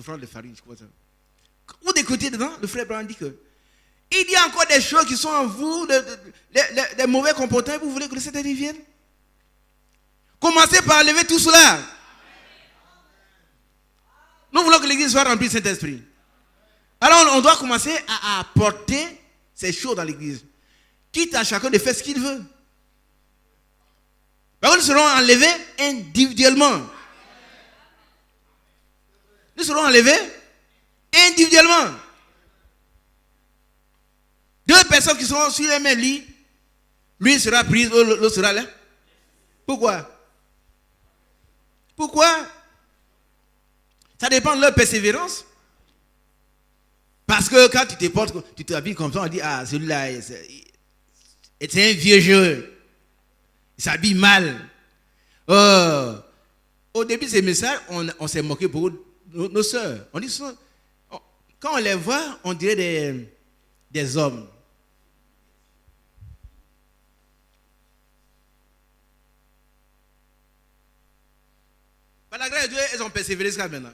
frère de farine, je crois ça. Vous écoutez dedans, le frère Branham dit que il y a encore des choses qui sont en vous, des mauvais comportements, vous voulez que le Saint-Esprit vienne? Commencez par enlever tout cela. Nous voulons que l'église soit remplie de Saint-Esprit. Alors on doit commencer à apporter ces choses dans l'église. Quitte à chacun de faire ce qu'il veut. Par contre, nous serons enlevés individuellement. Nous serons enlevés individuellement. Deux personnes qui sont sur les mêmes lits, lui sera prise, l'autre sera là. Pourquoi? Ça dépend de leur persévérance. Parce que quand tu te portes, tu t'habilles comme ça, on dit, ah, celui-là, c'est un vieux jeu. Il s'habille mal. Au début de ces messages, on s'est moqué pour nos soeurs. On dit, quand on les voit, on dirait des hommes. Par la grâce de Dieu, elles ont persévéré jusqu'à maintenant.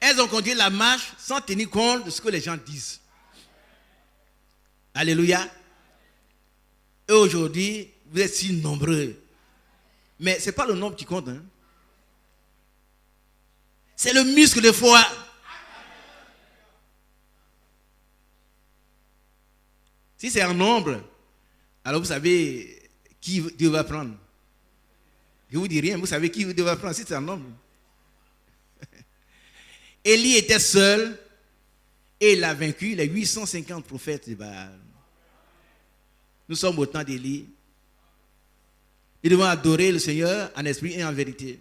Elles ont continué la marche sans tenir compte de ce que les gens disent. Alléluia. Et aujourd'hui, vous êtes si nombreux. Mais ce n'est pas le nombre qui compte. Hein. C'est le muscle de foi. Si c'est un nombre, alors vous savez qui Dieu va prendre. Je ne vous dis rien, vous savez qui Dieu va prendre si c'est un nombre. Élie était seul et il a vaincu les 850 prophètes de Baal. Nous sommes au temps d'Élie. Nous devons adorer le Seigneur en esprit et en vérité.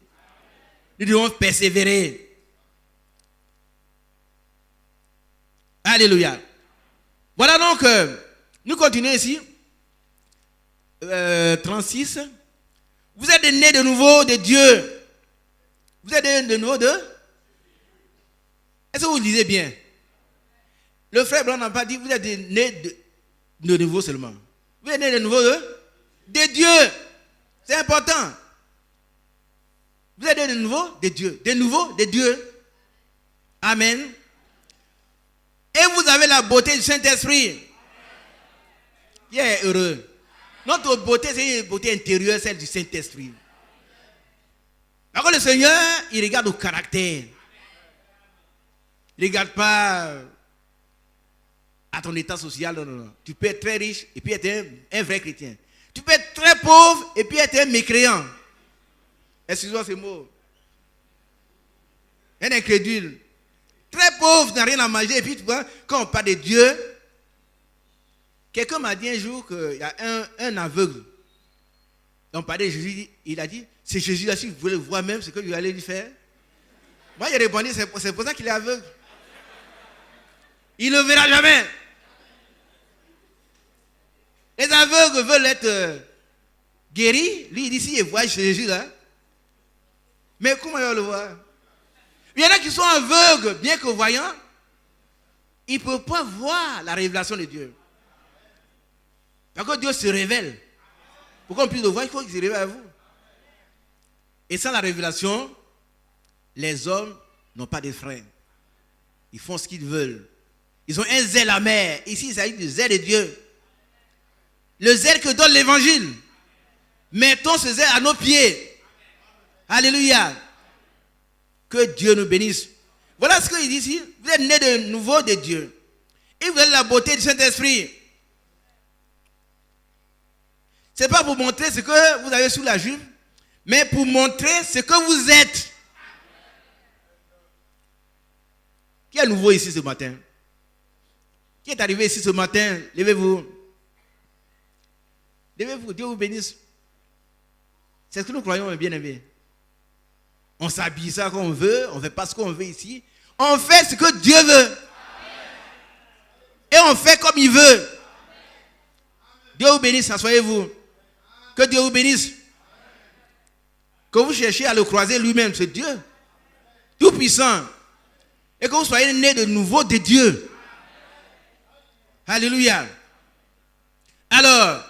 Nous devons persévérer. Alléluia. Voilà donc, nous continuons ici. 36. Vous êtes nés de nouveau de Dieu. Vous êtes nés de nouveau de... Est-ce que vous lisez bien? Le frère Blanc n'a pas dit vous êtes nés de nouveau seulement. Vous êtes nés de nouveau de Dieu. C'est important. Vous êtes nés de nouveau de Dieu. De nouveau de Dieu. Amen. Et vous avez la beauté du Saint-Esprit. Qui est heureux. Notre beauté, c'est une beauté intérieure, celle du Saint-Esprit. Alors le Seigneur, il regarde au caractère. Il ne regarde pas à ton état social. Non, non, non. Tu peux être très riche et puis être un vrai chrétien. Tu peux être très pauvre et puis être un mécréant. Excusez-moi ces mots. Un incrédule. Très pauvre, n'a rien à manger. Et puis tu vois, quand on parle de Dieu, quelqu'un m'a dit un jour qu'il y a un aveugle. On parlait de Jésus, il a dit, c'est Jésus-là, si vous voulez voir même ce que vous allez lui faire. Moi, j'ai répondu, c'est pour ça qu'il est aveugle. Il ne le verra jamais. Les aveugles veulent être guéri, lui il dit si il voit Jésus là. Mais comment il va le voir? Il y en a qui sont aveugles, bien que voyants, ils ne peuvent pas voir la révélation de Dieu. Parce que Dieu se révèle. Pour qu'on puisse le voir, il faut qu'il se révèle à vous. Et sans la révélation, les hommes n'ont pas de frein. Ils font ce qu'ils veulent. Ils ont un zèle amer. Ici, il s'agit du zèle de Dieu. Le zèle que donne l'évangile. Mettons ce zèle à nos pieds. Alléluia. Que Dieu nous bénisse. Voilà ce qu'il dit ici. Vous êtes nés de nouveau de Dieu. Et vous avez la beauté du Saint-Esprit. Ce n'est pas pour montrer ce que vous avez sous la jupe, mais pour montrer ce que vous êtes. Qui est nouveau ici ce matin? Qui est arrivé ici ce matin? Levez-vous. Levez-vous, Dieu vous bénisse. C'est ce que nous croyons, bien aimés. On s'habille ça comme on veut, on ne fait pas ce qu'on veut ici. On fait ce que Dieu veut. Et on fait comme il veut. Dieu vous bénisse, asseyez-vous. Que Dieu vous bénisse. Que vous cherchiez à le croiser lui-même, c'est Dieu. Tout puissant. Et que vous soyez nés de nouveau de Dieu. Alléluia. Alors,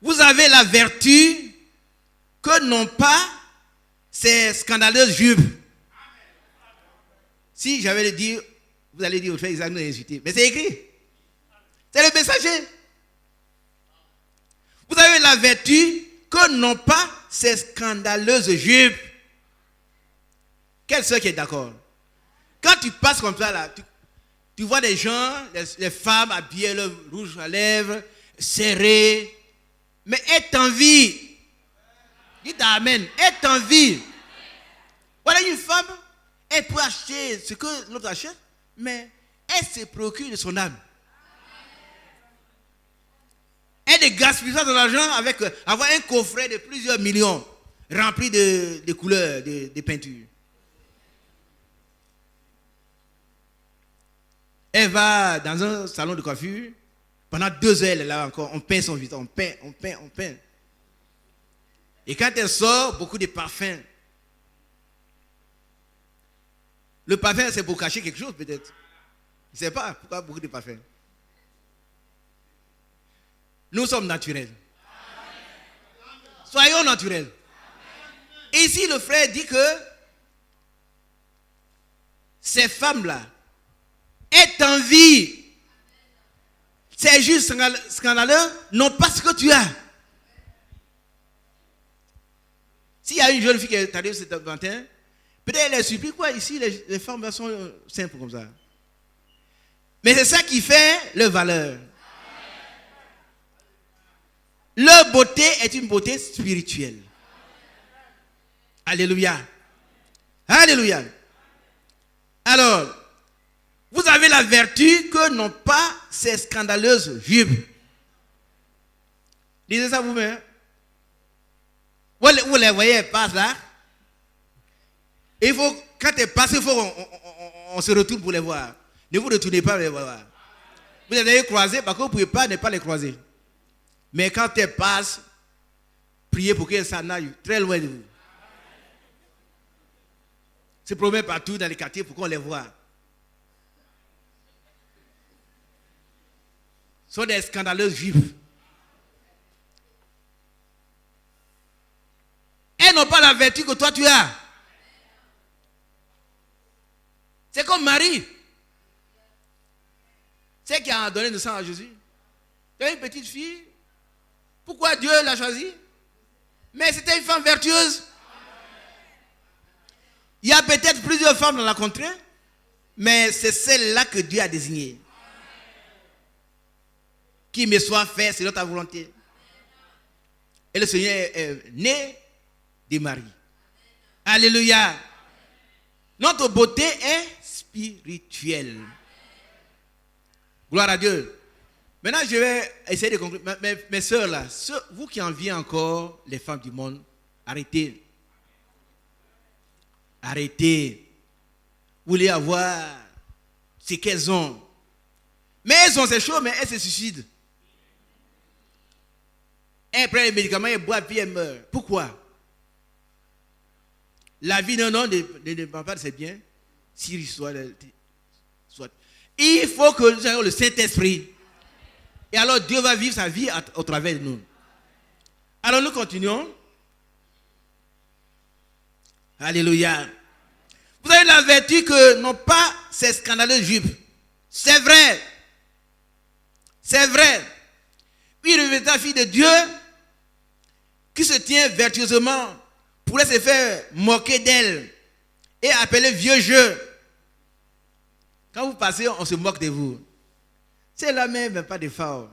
vous avez la vertu que n'ont pas ces scandaleuses jupes. Si j'avais le dire, vous allez dire, frère Isaac nous a insulté. Mais c'est écrit. C'est le messager. Vous avez la vertu que n'ont pas ces scandaleuses jupes. Quelle soeur qui est d'accord? Quand tu passes comme ça, là, tu vois des gens, les femmes habillées, le rouge à lèvres, serrées, mais est en vie. Dites Amen. Est en vie. Voilà une femme, elle peut acheter ce que l'autre achète, mais elle se préoccupe de son âme. Elle ne gaspille pas de l'argent avec avoir un coffret de plusieurs millions rempli de couleurs, de peintures. Elle va dans un salon de coiffure, pendant 2 heures, elle est là encore, on peint son visage, on peint. Et quand elle sort, beaucoup de parfums. Le parfum, c'est pour cacher quelque chose peut-être. Je ne sais pas pourquoi beaucoup de parfums. Nous sommes naturels. Soyons naturels. Et ici, le frère dit que ces femmes-là est en vie. C'est juste scandaleux, non pas ce que tu as. S'il y a une jeune fille qui est arrivée ce matin, peut-être elle est surprise, quoi, ici les femmes sont simples comme ça. Mais c'est ça qui fait leur valeur. Leur beauté est une beauté spirituelle. Alléluia. Alléluia. Alors, vous avez la vertu que n'ont pas ces scandaleuses jupes. Lisez ça vous-même. Vous les voyez, elles passent là. Et il faut, quand elles passent, il faut qu'on se retourne pour les voir. Ne vous retournez pas pour les voir. Vous les avez croisées parce que vous ne pouvez pas ne pas les croiser. Mais quand elles passent, priez pour qu'elles s'en aillent très loin de vous. Se promènent partout dans les quartiers pour qu'on les voit. Ce sont des scandaleuses jupes. Elles n'ont pas la vertu que toi tu as. C'est comme Marie. C'est qui a donné le sang à Jésus. C'est une petite fille. Pourquoi Dieu l'a choisie? Mais c'était une femme vertueuse. Il y a peut-être plusieurs femmes dans la contrée, mais c'est celle-là que Dieu a désignée. Qui me soit fait selon ta volonté. Et le Seigneur est né de Marie. Alléluia. Notre beauté est spirituelle. Gloire à Dieu. Maintenant, je vais essayer de conclure. Mes soeurs là, vous qui enviez encore les femmes du monde, arrêtez. Arrêtez. Vous voulez avoir ce qu'elles ont. Mais elles ont ces choses, mais elles se suicident. Elle prend les médicaments, elle boit, puis elle meurt. Pourquoi? La vie, non, ne dépend pas de ses biens. Si soit. Il faut que nous ayons le Saint-Esprit. Et alors Dieu va vivre sa vie au travers de nous. Alors nous continuons. Alléluia. Vous avez la vertu que non pas ces scandaleuses jupes. C'est vrai. C'est vrai. Une véritable fille de Dieu qui se tient vertueusement pourrait se faire moquer d'elle et appeler vieux jeu. Quand vous passez, on se moque de vous. C'est la même, pas d'effort.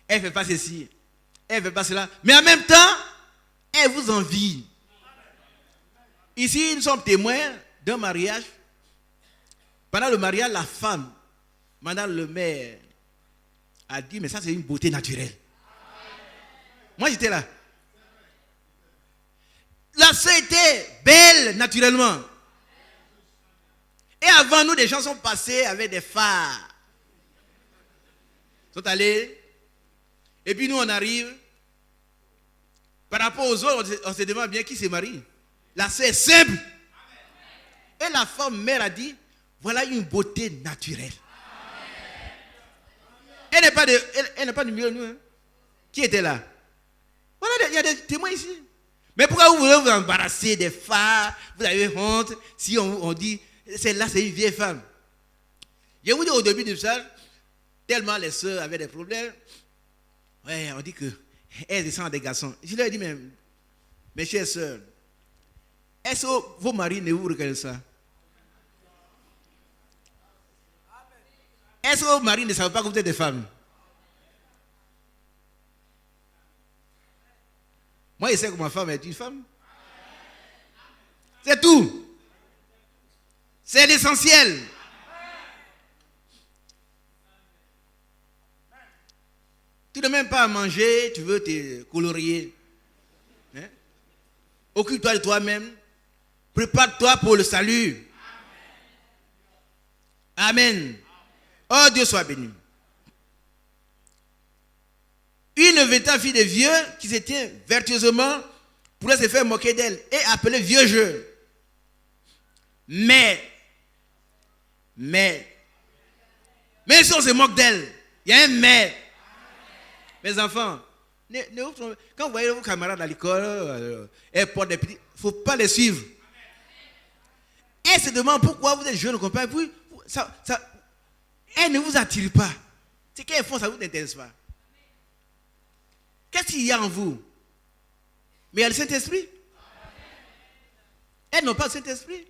Elle ne fait pas ceci, elle ne fait pas cela. Mais en même temps, elle vous envie. Ici, nous sommes témoins d'un mariage. Pendant le mariage, la femme, madame le maire, a dit, mais ça c'est une beauté naturelle. Moi j'étais là. La sœur était belle naturellement. Et avant nous, des gens sont passés avec des phares. Ils sont allés. Et puis nous, on arrive. Par rapport aux autres, on se demande bien qui se marie. La sœur est simple. Et la femme mère a dit, voilà une beauté naturelle. Elle n'est pas du milieu de nous. Hein. Qui était là? Voilà, il y a des témoins ici. Mais pourquoi vous voulez vous embarrasser des phares? Vous avez honte si on dit, celle-là c'est une vieille femme. Je vous dis au début du psalme, tellement les sœurs avaient des problèmes, ouais, on dit qu'elles descendent des garçons. Je leur ai dit, mais mes chères sœurs, est-ce que vos maris ne vous reconnaissent pas? Est-ce que vos maris ne savent pas que vous êtes des femmes? Moi, je sais que ma femme est une femme. C'est tout. C'est l'essentiel. Tu n'as même pas à manger, tu veux te colorier. Hein? Occupe-toi de toi-même. Prépare-toi pour le salut. Amen. Oh, Dieu soit béni. Une véritable fille de vieux qui se tient vertueusement pourrait se faire moquer d'elle et appeler vieux jeu. Mais si on se moque d'elle, il y a un mais. Mes enfants, quand vous voyez vos camarades à l'école, elles portent des petits, il ne faut pas les suivre. Elles se demandent pourquoi vous êtes jeune au compagnie, elles ne vous attirent pas. Ce qu'elles font, ça ne vous intéresse pas. Qu'est-ce qu'il y a en vous? Mais il y a le Saint-Esprit. Elles n'ont pas le Saint-Esprit.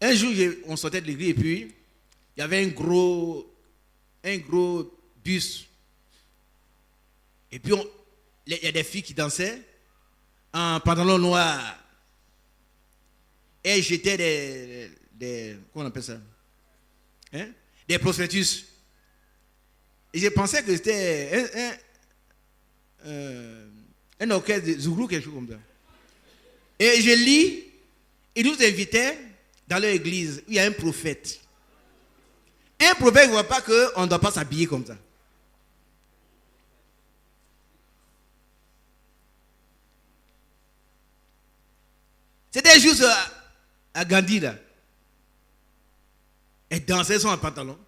Un jour, on sortait de l'église et puis il y avait un gros bus. Et puis il y a des filles qui dansaient en pantalon noir. Et jetaient des comment on appelle ça? Hein? Des prospectus. Et je pensais que c'était un orchestre de Zouglou, quelque chose comme ça. Et je lis, ils nous invitaient dans leur église où il y a un prophète. Un prophète ne voit pas qu'on ne doit pas s'habiller comme ça. C'était juste à Gandhi là. Elles dansaient sans un pantalon.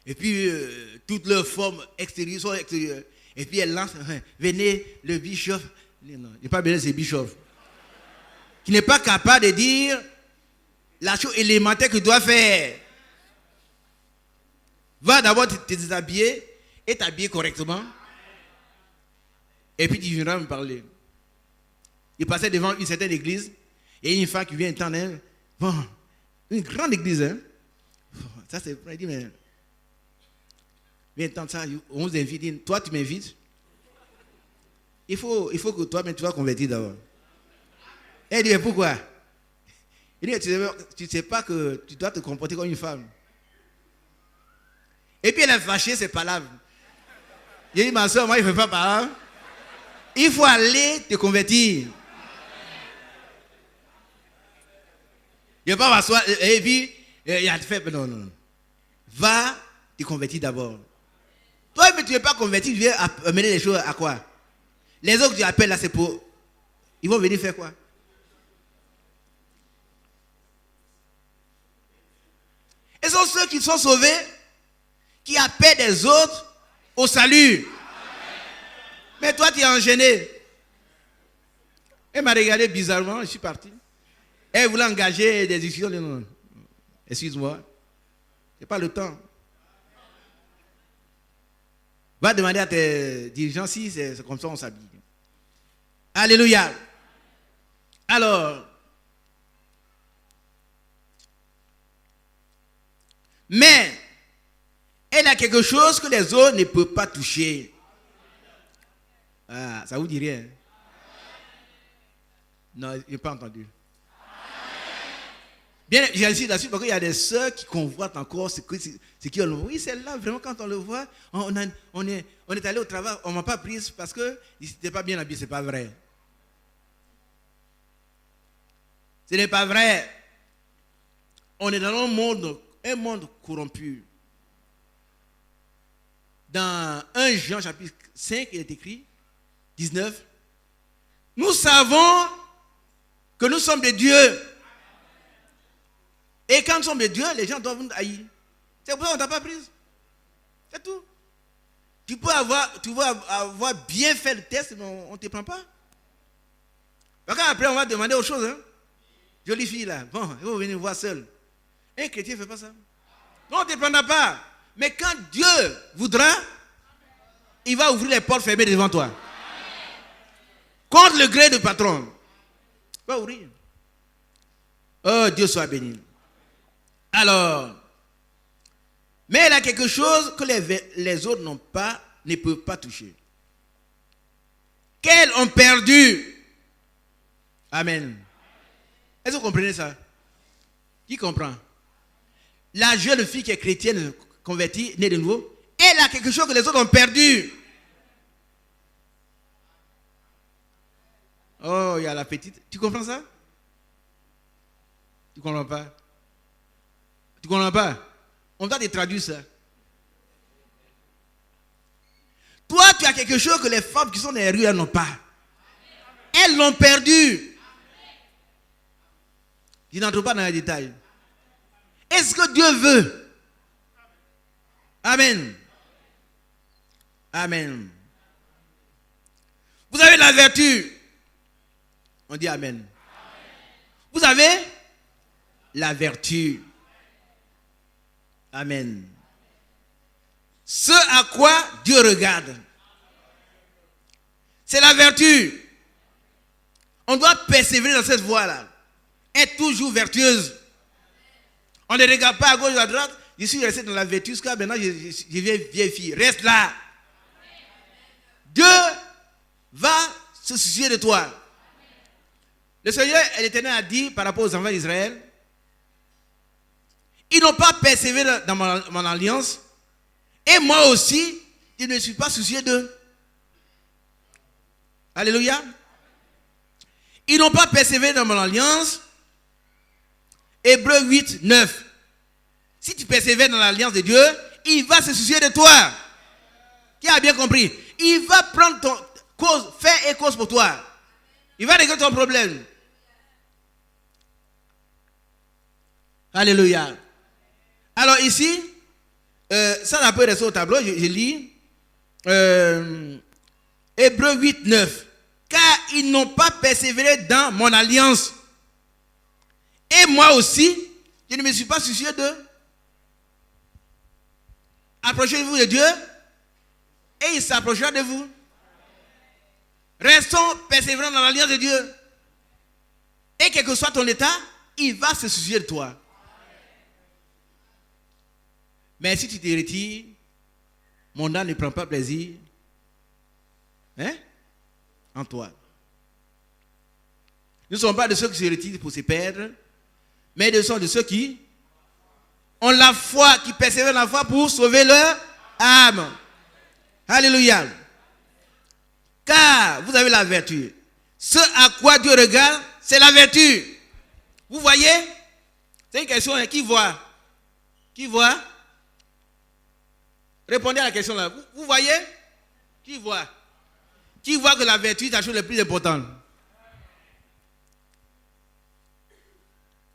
Et puis, toutes leurs formes extérieures sont extérieures. Et puis, elles lancent, venez, le bishop. Non, il n'est pas bien, c'est bishop. Qui n'est pas capable de dire la chose élémentaire que tu dois faire. Va d'abord te déshabiller et t'habiller correctement. Et puis, tu viendras me parler. Il passait devant une certaine église. Et une femme qui vient entendre, hein, bon, une grande église. Hein. Ça, c'est. Il dit, mais. Viens entendre ça, on vous invite. Toi, tu m'invites. Il faut que toi-même, tu vas convertir d'abord. Elle dit, mais pourquoi? Il dit, tu ne sais pas que tu dois te comporter comme une femme. Et puis elle est fâchée, c'est pas là. Il dit, ma soeur, moi, il ne fait pas par là. Il faut aller te convertir. Il ne va pas m'asseoir. Et puis, il a fait, non. Va te convertir d'abord. Toi, que tu n'es pas converti, tu viens amener les choses à quoi? Les autres que tu appelles là, c'est pour... Ils vont venir faire quoi? Et ce sont ceux qui sont sauvés, qui appellent les autres au salut. Mais toi, tu es enchaîné. Elle m'a regardé bizarrement, je suis parti. Elle voulait engager des discussions. Non. Excuse-moi. Ce n'est pas le temps. Va demander à tes dirigeants si c'est comme ça on s'habille. Alléluia. Alors, mais elle a quelque chose que les autres ne peuvent pas toucher. Ah, ça vous dit rien? Non, je n'ai pas entendu. Bien, j'insiste là-dessus parce qu'il y a des sœurs qui convoitent encore ce qui on le voit. Oui, celle-là, vraiment, quand on le voit, on est allé au travail, on ne m'a pas prise parce qu'il n'était pas bien habillé. Ce n'est pas vrai. Ce n'est pas vrai. On est dans un monde corrompu. Dans 1 Jean chapitre 5, il est écrit, 19, nous savons que nous sommes des dieux. Et quand nous sommes des dieux, les gens doivent nous haïr. C'est pour ça qu'on ne t'a pas prise. C'est tout. Tu peux avoir bien fait le test, mais on ne te prend pas. Parce qu'après, on va demander autre chose. Hein? Jolie fille là, bon, il faut venir voir seule. Un chrétien ne fait pas ça. Non, on ne te prendra pas. Mais quand Dieu voudra, il va ouvrir les portes fermées devant toi. Contre le gré du patron. Il va ouvrir. Oh, Dieu soit béni. Alors, mais elle a quelque chose que les autres n'ont pas, ne peuvent pas toucher. Qu'elles ont perdu. Amen. Est-ce que vous comprenez ça? Qui comprend? La jeune fille qui est chrétienne, convertie, née de nouveau, elle a quelque chose que les autres ont perdu. Oh, il y a la petite. Tu comprends ça? Tu ne comprends pas? Tu ne comprends pas? On doit te traduire ça. Toi, tu as quelque chose que les femmes qui sont dans les rues n'ont pas. Elles l'ont perdu. Je n'entre pas dans les détails. Est-ce que Dieu veut? Amen. Amen. Vous avez la vertu. On dit amen. Vous avez la vertu. Amen. Ce à quoi Dieu regarde, c'est la vertu. On doit persévérer dans cette voie-là. Être toujours vertueuse. On ne regarde pas à gauche ou à droite. Je suis resté dans la vertu jusqu'à maintenant, je viens vieille fille. Reste là. Dieu va se soucier de toi. Le Seigneur, l'Éternel a dit par rapport aux enfants d'Israël, ils n'ont pas persévéré dans mon alliance. Et moi aussi, je ne suis pas soucié d'eux. Alléluia. Ils n'ont pas persévéré dans mon alliance. Hébreux 8, 9. Si tu persévères dans l'alliance de Dieu, il va se soucier de toi. Qui a bien compris? Il va prendre ton cause, faire et cause pour toi. Il va régler ton problème. Alléluia. Alors ici, ça n'a pas resté au tableau, je lis. Hébreux 8, 9. Car ils n'ont pas persévéré dans mon alliance. Et moi aussi, je ne me suis pas soucié d'eux. Approchez-vous de Dieu et il s'approchera de vous. Restons persévérants dans l'alliance de Dieu. Et quel que soit ton état, il va se soucier de toi. Mais si tu te retires, mon âme ne prend pas plaisir en toi. Nous ne sommes pas de ceux qui se retirent pour se perdre, mais nous sommes de ceux qui ont la foi, qui persévèrent la foi pour sauver leur âme. Alléluia. Car vous avez la vertu. Ce à quoi Dieu regarde, c'est la vertu. Vous voyez? C'est une question, qui voit? Qui voit? Répondez à la question là. Vous voyez? Qui voit? Qui voit que la vertu est la chose la plus importante?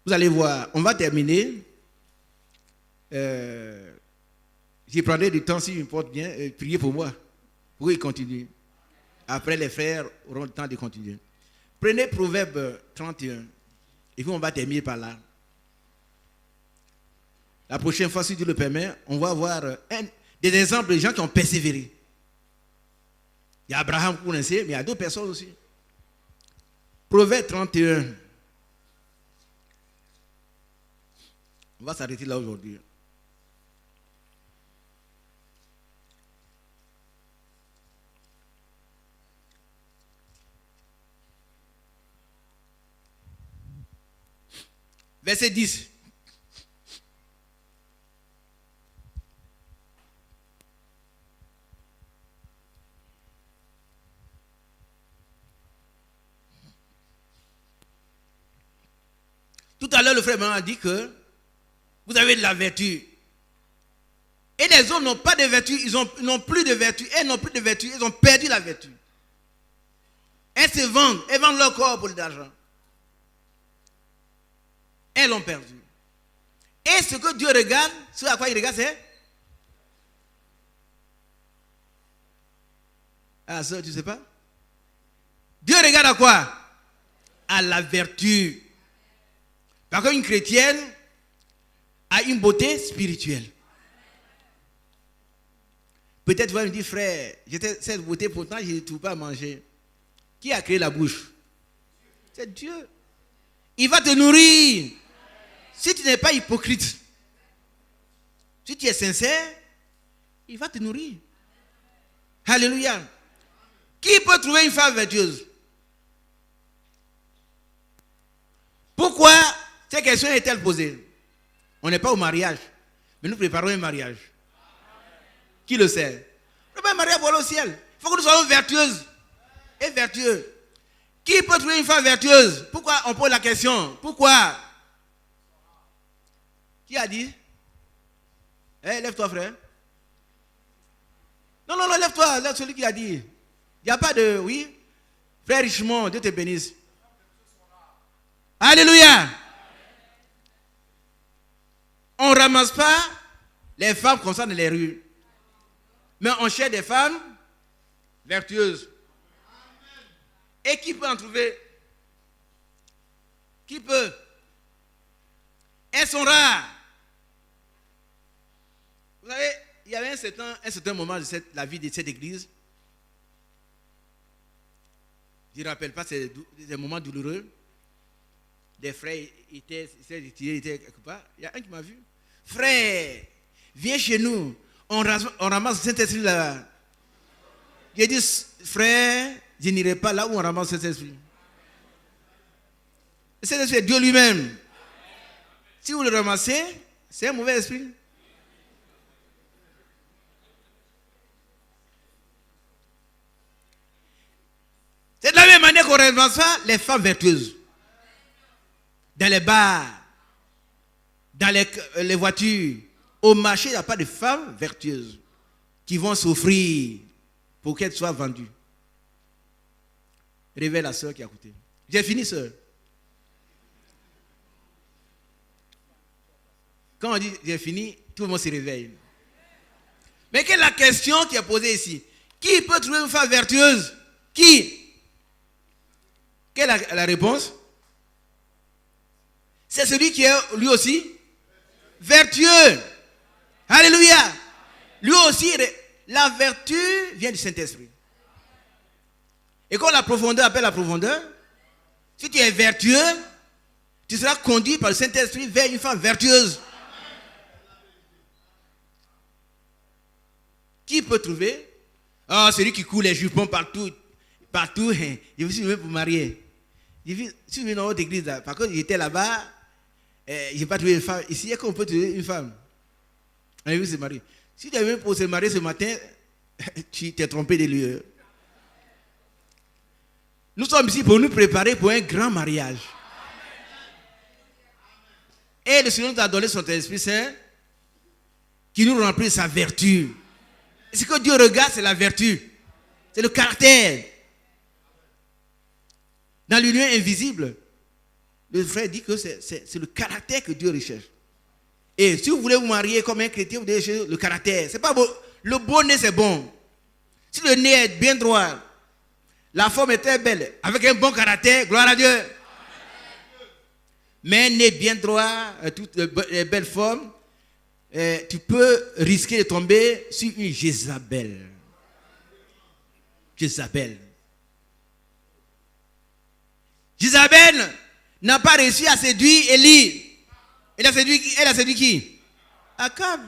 Vous allez voir, on va terminer. J'y prendrai du temps, si je me porte bien, priez pour moi, pour qu'il continue. Après, les frères auront le temps de continuer. Prenez Proverbe 31, et puis on va terminer par là. La prochaine fois, si Dieu le permet, on va voir des exemples de gens qui ont persévéré. Il y a Abraham, vous connaissez, mais il y a d'autres personnes aussi. Proverbe 31. On va s'arrêter là aujourd'hui. Verset 10. Tout à l'heure, le frère m'a dit que vous avez de la vertu. Et les hommes n'ont pas de vertu, ils n'ont plus de vertu. Elles n'ont plus de vertu, ils ont perdu la vertu. Elles se vendent, elles vendent leur corps pour de l'argent. Elles l'ont perdu. Et ce que Dieu regarde, ce à quoi il regarde, c'est... Ah, ça, tu ne sais pas? Dieu regarde à quoi? À la vertu. Parce qu'une chrétienne a une beauté spirituelle. Peut-être vous allez me dire, frère, cette beauté, pourtant, je ne trouve pas à manger. Qui a créé la bouche? C'est Dieu. Il va te nourrir. Si tu n'es pas hypocrite, si tu es sincère, il va te nourrir. Alléluia. Qui peut trouver une femme vertueuse? Pourquoi cette question est-elle posée? On n'est pas au mariage, mais nous préparons un mariage. Qui le sait? Le mariage pour aller au ciel. Il faut que nous soyons vertueuses et vertueux. Qui peut trouver une femme vertueuse? Pourquoi on pose la question? Pourquoi? Qui a dit? Lève-toi, frère. Non, lève-toi. Lève celui qui a dit. Il n'y a pas de... Oui. Frère Richemont, Dieu te bénisse. Alléluia. On ne ramasse pas les femmes comme ça dans les rues. Mais on cherche des femmes vertueuses. Et qui peut en trouver? Qui peut? Elles sont rares. Vous savez, il y avait un certain moment de la vie de cette église. Je ne rappelle pas, c'est des moments douloureux. Des frères étaient quelque part. Il y a un qui m'a vu. Frère, viens chez nous. On ramasse le Saint-Esprit là. J'ai dit, frère, je n'irai pas là où on ramasse le Saint-Esprit. Le Saint-Esprit est Dieu lui-même. Si vous le ramassez, c'est un mauvais esprit. C'est de la même manière qu'on ne ramasse pas les femmes vertueuses. Dans les bars, dans les voitures, au marché, il n'y a pas de femmes vertueuses qui vont s'offrir pour qu'elles soient vendues. Réveille la soeur qui a écouté. J'ai fini, soeur. Quand on dit j'ai fini, tout le monde se réveille. Mais quelle est la question qui est posée ici? Qui peut trouver une femme vertueuse? Qui? Quelle est la réponse? C'est celui qui est lui aussi vertueux. Alléluia. Lui aussi, la vertu vient du Saint-Esprit. Et quand la profondeur appelle la profondeur, si tu es vertueux, tu seras conduit par le Saint-Esprit vers une femme vertueuse. Qui peut trouver? Ah, celui qui coule les jupons partout. Je me suis levé pour marier. Je suis venu dans votre église là. Par contre, j'étais là-bas. Je n'ai pas trouvé une femme. Ici, est-ce qu'on peut trouver une femme? On a vu se marier. Si tu es venu pour se marier ce matin, tu t'es trompé de lieu. Nous sommes ici pour nous préparer pour un grand mariage. Et le Seigneur nous a donné son Esprit Saint qui nous remplit de sa vertu. Ce que Dieu regarde, c'est la vertu. C'est le caractère. Dans l'union invisible, le frère dit que c'est le caractère que Dieu recherche. Et si vous voulez vous marier comme un chrétien, vous devez chercher le caractère. C'est pas beau. Le beau nez, c'est bon. Si le nez est bien droit, la forme est très belle, avec un bon caractère, gloire à Dieu. Mais un nez bien droit, toutes les belles formes, tu peux risquer de tomber sur une Jézabel. Jézabel. Jézabel n'a pas réussi à séduire Élie. Elle a séduit qui? Akab.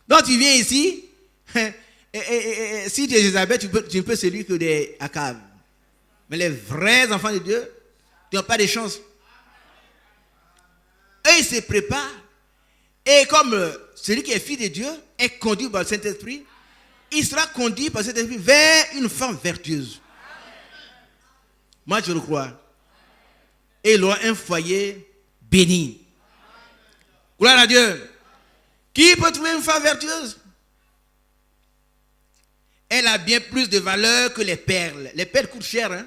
Donc tu viens ici, si tu es Jézabel, tu ne peux séduire que des Akab. Mais les vrais enfants de Dieu, tu n'as pas de chance. Eux, ils se préparent. Et comme celui qui est fils de Dieu est conduit par le Saint-Esprit, il sera conduit par le Saint-Esprit vers une femme vertueuse. Moi, je le crois. Et il aura un foyer béni. Gloire à Dieu. Qui peut trouver une femme vertueuse? Elle a bien plus de valeur que les perles. Les perles coûtent cher, hein?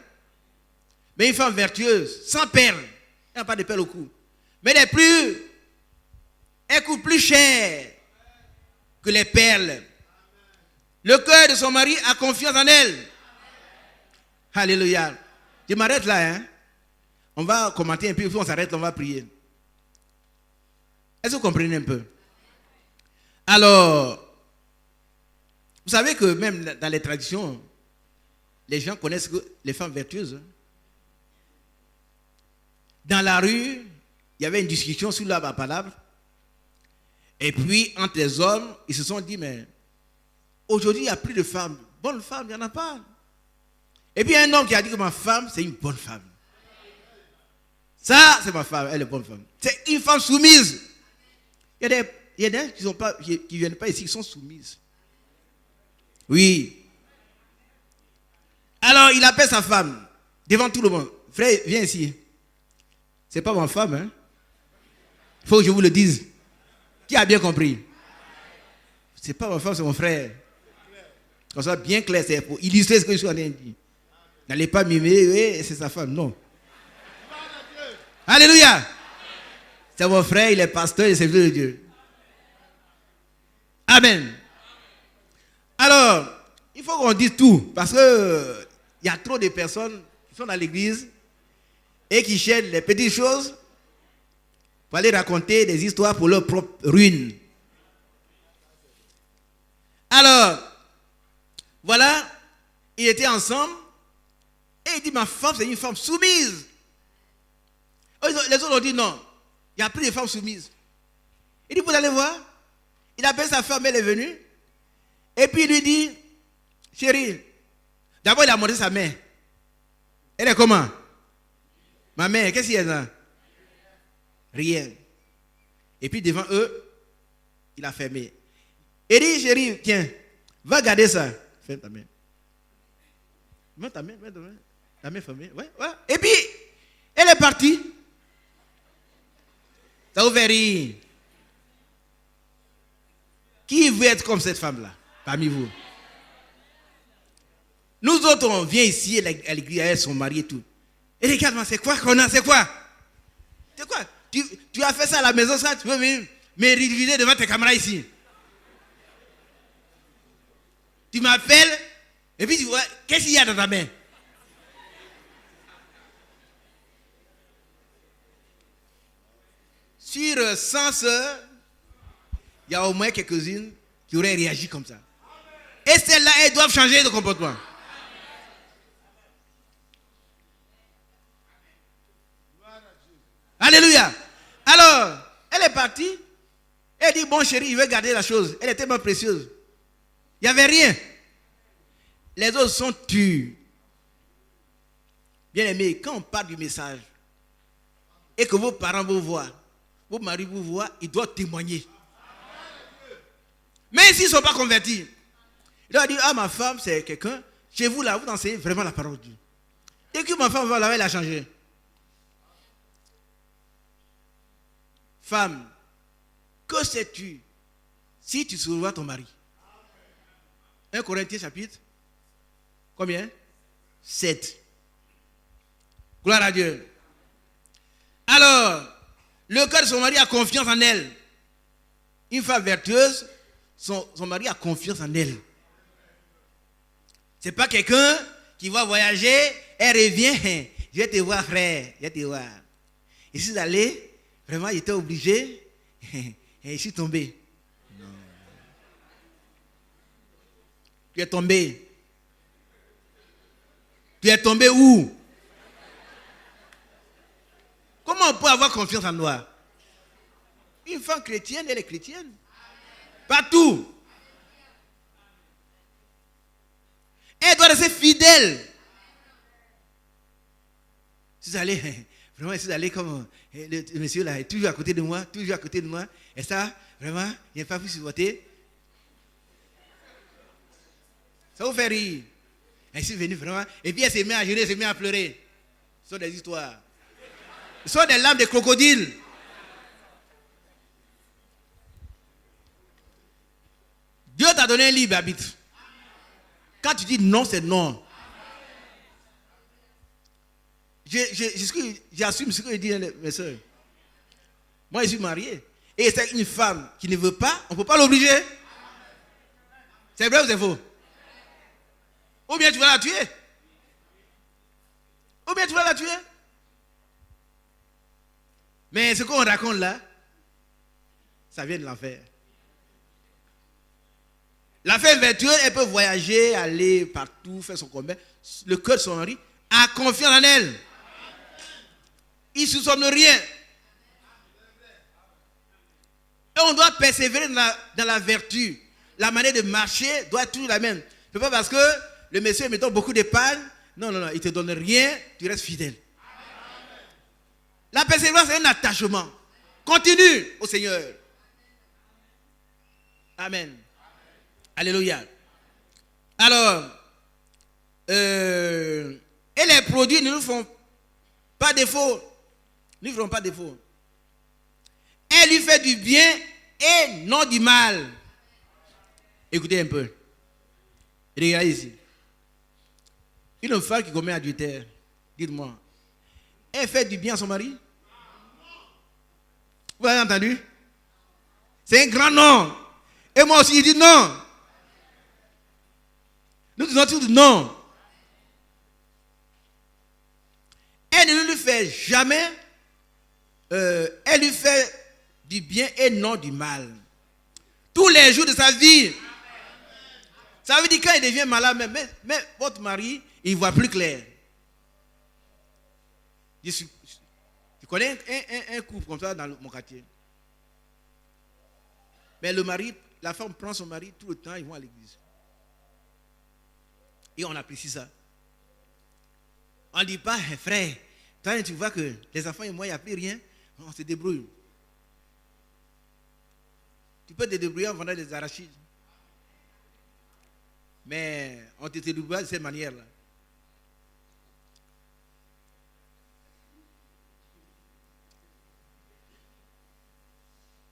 Mais une femme vertueuse, sans perles, elle n'a pas de perles au cou. Mais elle coûte plus cher que les perles. Le cœur de son mari a confiance en elle. Alléluia. Je m'arrête là, hein? On va commenter un peu, puis on s'arrête, on va prier. Est-ce que vous comprenez un peu? Alors, vous savez que même dans les traditions, les gens connaissent les femmes vertueuses. Dans la rue, il y avait une discussion sur la palabre. Et puis, entre les hommes, ils se sont dit, mais aujourd'hui, il n'y a plus de femmes. Bonnes femmes, il n'y en a pas. Et puis, un homme qui a dit que ma femme, c'est une bonne femme. Ça, c'est ma femme, elle est bonne femme. C'est une femme soumise. Il y a des qui ne viennent pas ici, qui sont soumises. Oui. Alors, il appelle sa femme, devant tout le monde. Frère, viens ici. C'est pas ma femme, hein. Il faut que je vous le dise. Qui a bien compris? C'est pas ma femme, c'est mon frère. Comme ça, bien clair, c'est pour illustrer ce que je suis en train de dire. N'allez pas mimer, oui, c'est sa femme, non. Alléluia. C'est mon frère, il est pasteur, il est serviteur de Dieu. Amen. Alors, il faut qu'on dise tout, parce que il y a trop de personnes qui sont dans l'église et qui cherchent les petites choses pour aller raconter des histoires pour leur propre ruine. Alors, voilà, ils étaient ensemble et il dit, ma femme, c'est une femme soumise. Les autres ont dit, non, il n'y a plus de femmes soumises. Il dit, vous allez voir. Il appelle sa femme, elle est venue. Et puis il lui dit, chérie, d'abord il a montré sa main. Elle est comment? Ma mère, qu'est-ce qu'il y a là? Rien. Et puis devant eux, il a fermé. Il dit, chérie, tiens, va garder ça. Ferme ta main. Mets ta main, ta main fermée. Ouais, ouais. Et puis, elle est partie. Ça vous fait rire. Qui veut être comme cette femme-là, parmi vous? Nous autres, on vient ici à l'église avec son mari et tout. Et regarde-moi, c'est quoi qu'on a? C'est quoi? C'est quoi? Tu as fait ça à la maison, ça, tu veux me ridiculiser devant tes camarades ici. Tu m'appelles, et puis tu vois, qu'est-ce qu'il y a dans ta main? Sur 100 sœurs, il y a au moins quelques-unes qui auraient réagi comme ça. Et celles-là, elles doivent changer de comportement. Alléluia. Alors, elle est partie. Elle dit, bon chéri, il veut garder la chose. Elle est tellement précieuse. Il n'y avait rien. Les autres sont tus. Bien aimé, quand on parle du message, et que vos parents vous voient, vos maris vous voient, ils doivent témoigner. Mais s'ils ne sont pas convertis, ils doivent dire, ah, ma femme, c'est quelqu'un. Chez vous, là, vous enseignez vraiment la parole de Dieu. Dès que ma femme va là, elle a changé. Femme, que sais-tu si tu sauveras ton mari? 1 Corinthiens chapitre combien? 7. Gloire à Dieu. Alors, le cœur de son mari a confiance en elle. Une femme vertueuse, son mari a confiance en elle. C'est pas quelqu'un qui va voyager, elle revient, je vais te voir frère, je vais te voir. Et si vous allez, vraiment il était obligé, et je suis tombé. Non. Tu es tombé. Tu es tombé où? Comment on peut avoir confiance en toi? Une femme chrétienne, elle est chrétienne. Partout. Elle doit rester fidèle. Si vous allez, vraiment, si vous allez comme le monsieur là, est toujours à côté de moi, et ça, vraiment, il n'est pas pu supporter. Ça vous fait rire. Elle est venue vraiment, et puis elle s'est mise à gérer, elle s'est mise à pleurer. Ce sont des histoires. Ce sont des larmes de crocodile. Dieu t'a donné un libre arbitre. Quand tu dis non, c'est non. J'assume ce que je dis, mes soeurs. Moi, je suis marié. Et c'est une femme qui ne veut pas, on ne peut pas l'obliger. C'est vrai ou c'est faux? Ou bien tu vas la tuer. Mais ce qu'on raconte là, ça vient de l'enfer. La femme vertueuse, elle peut voyager, aller partout, faire son combat. Le cœur de son mari a confiance en elle. Il ne soupçonne rien. Et on doit persévérer dans la vertu. La manière de marcher doit être toujours la même. Ce n'est pas parce que le monsieur met beaucoup d'épargne. Non, il ne te donne rien, tu restes fidèle. La persévérance, c'est un attachement. Continue au Seigneur. Amen. Alléluia. Alors, et les produits ne nous font pas défaut. Ne nous feront pas défaut. Elle lui fait du bien et non du mal. Écoutez un peu. Regardez ici. Une femme qui commet adultère, dites-moi, elle fait du bien à son mari? Vous avez entendu? C'est un grand non. Et moi aussi, il dit non. Nous disons tous non. Elle ne lui fait jamais, elle lui fait du bien et non du mal. Tous les jours de sa vie. Ça veut dire quand il devient malade, mais votre mari, il ne voit plus clair. Je connais un couple comme ça dans mon quartier. Mais le mari, la femme prend son mari tout le temps, ils vont à l'église. Et on apprécie ça. On ne dit pas, frère, toi tu vois que les enfants et moi, il n'y a plus rien, on se débrouille. Tu peux te débrouiller en vendant des arachides. Mais on te débrouille de cette manière-là.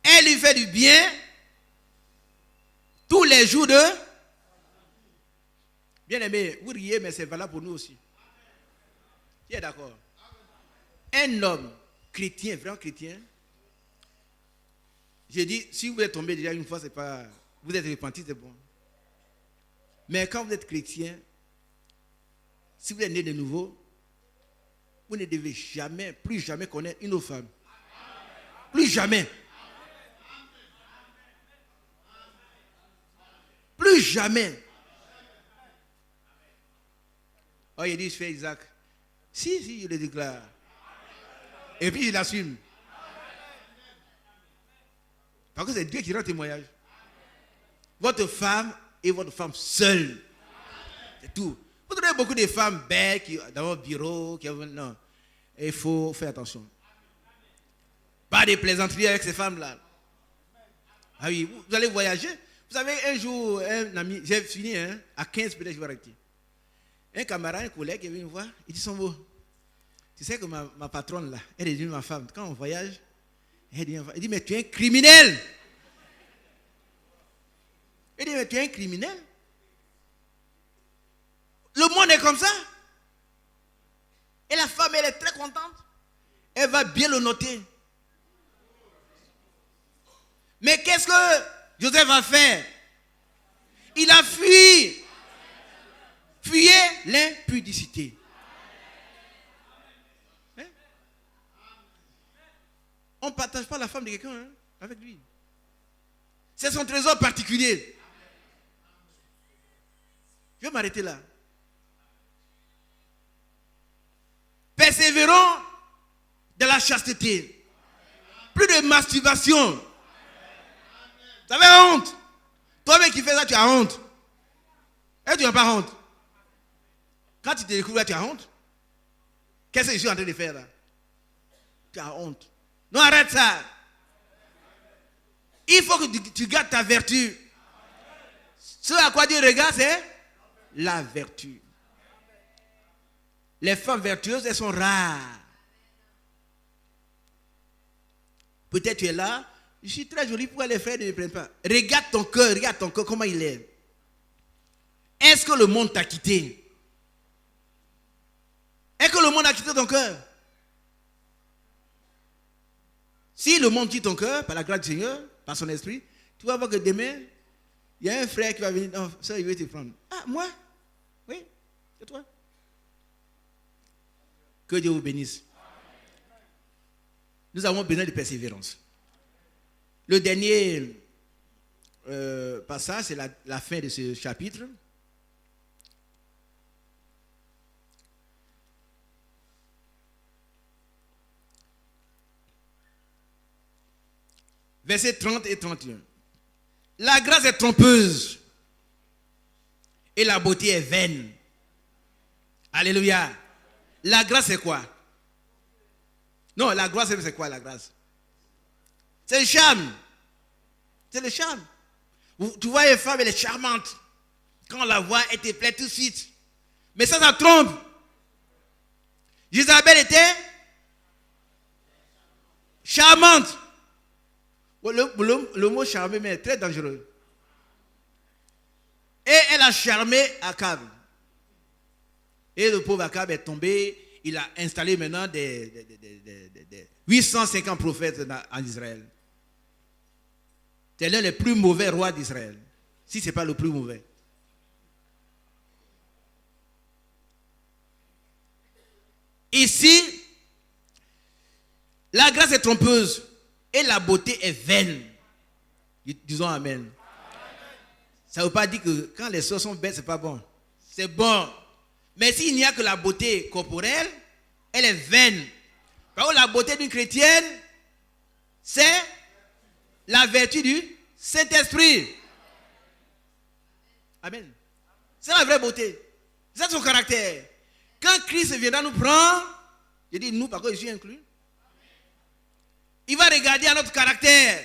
Elle lui fait du bien tous les jours de... Bien aimé, vous riez, mais c'est valable pour nous aussi. Qui est d'accord? Un homme chrétien, vraiment chrétien, j'ai dit, si vous êtes tombé déjà une fois, c'est pas... Vous êtes repenti, c'est bon. Mais quand vous êtes chrétien, si vous êtes né de nouveau, vous ne devez jamais, plus jamais connaître une autre femme. Plus jamais. Plus jamais. Oh, il dit, je fais Isaac. Si, je le déclare. Et puis, il l'assume. Parce que c'est Dieu qui rend témoignage. Votre femme est votre femme seule. C'est tout. Vous trouvez beaucoup de femmes belles qui, dans votre bureau. Non. Il faut faire attention. Pas de plaisanteries avec ces femmes-là. Ah oui, vous allez voyager. Vous savez, un jour, un ami, j'ai fini, à 15 peut-être, je vais arrêter. Un camarade, un collègue, il vient me voir, il dit son mot. Tu sais que ma patronne, là, elle est devenue ma femme. Quand on voyage, elle dit, mais tu es un criminel. Il dit, mais tu es un criminel. comme ça. Et la femme, elle est très contente. Elle va bien le noter. Mais qu'est-ce que Joseph va faire? Il a fui. Fuyez l'impudicité. Hein? On ne partage pas la femme de quelqu'un avec lui. C'est son trésor particulier. Je vais m'arrêter là. Persévérons dans la chasteté. Plus de masturbation. Tu avais honte. Toi-même qui fais ça, tu as honte. Et tu n'as pas honte. Quand tu te découvres là, tu as honte. Qu'est-ce que je suis en train de faire là? Tu as honte. Non, arrête ça. Il faut que tu gardes ta vertu. Ce à quoi Dieu regarde, c'est la vertu. Les femmes vertueuses, elles sont rares. Peut-être tu es là. Je suis très jolie, pourquoi les frères ne me prennent pas? Regarde ton cœur, comment il est. Est-ce que le monde t'a quitté? Est-ce que le monde a quitté ton cœur? Si le monde quitte ton cœur, par la grâce du Seigneur, par son esprit, tu vas voir que demain, il y a un frère qui va venir. Non, ça, il veut te prendre. Ah, moi? Oui, c'est toi. Que Dieu vous bénisse. Nous avons besoin de persévérance. Le dernier passage, c'est la fin de ce chapitre. Versets 30 et 31. La grâce est trompeuse et la beauté est vaine. Alléluia. La grâce c'est quoi? Non, la grâce c'est quoi la grâce? C'est le charme. C'est le charme. Tu vois une femme, elle est charmante. Quand on la voit, elle te plaît tout de suite. Mais ça trompe. Isabelle était charmante. Le mot charmer mais est très dangereux. Et elle a charmé Akab. Et le pauvre Akab est tombé. Il a installé maintenant des 850 prophètes en Israël. C'est l'un des plus mauvais rois d'Israël. Si ce n'est pas le plus mauvais. Ici, la grâce est trompeuse et la beauté est vaine. Disons amen. Ça ne veut pas dire que quand les sœurs sont belles, ce n'est pas bon. C'est bon. Mais s'il n'y a que la beauté corporelle, elle est vaine. Par contre, la beauté d'une chrétienne, c'est la vertu du Saint-Esprit. Amen. C'est la vraie beauté. C'est son caractère. Quand Christ viendra nous prendre, je dis nous, par contre, je suis inclus. Il va regarder à notre caractère,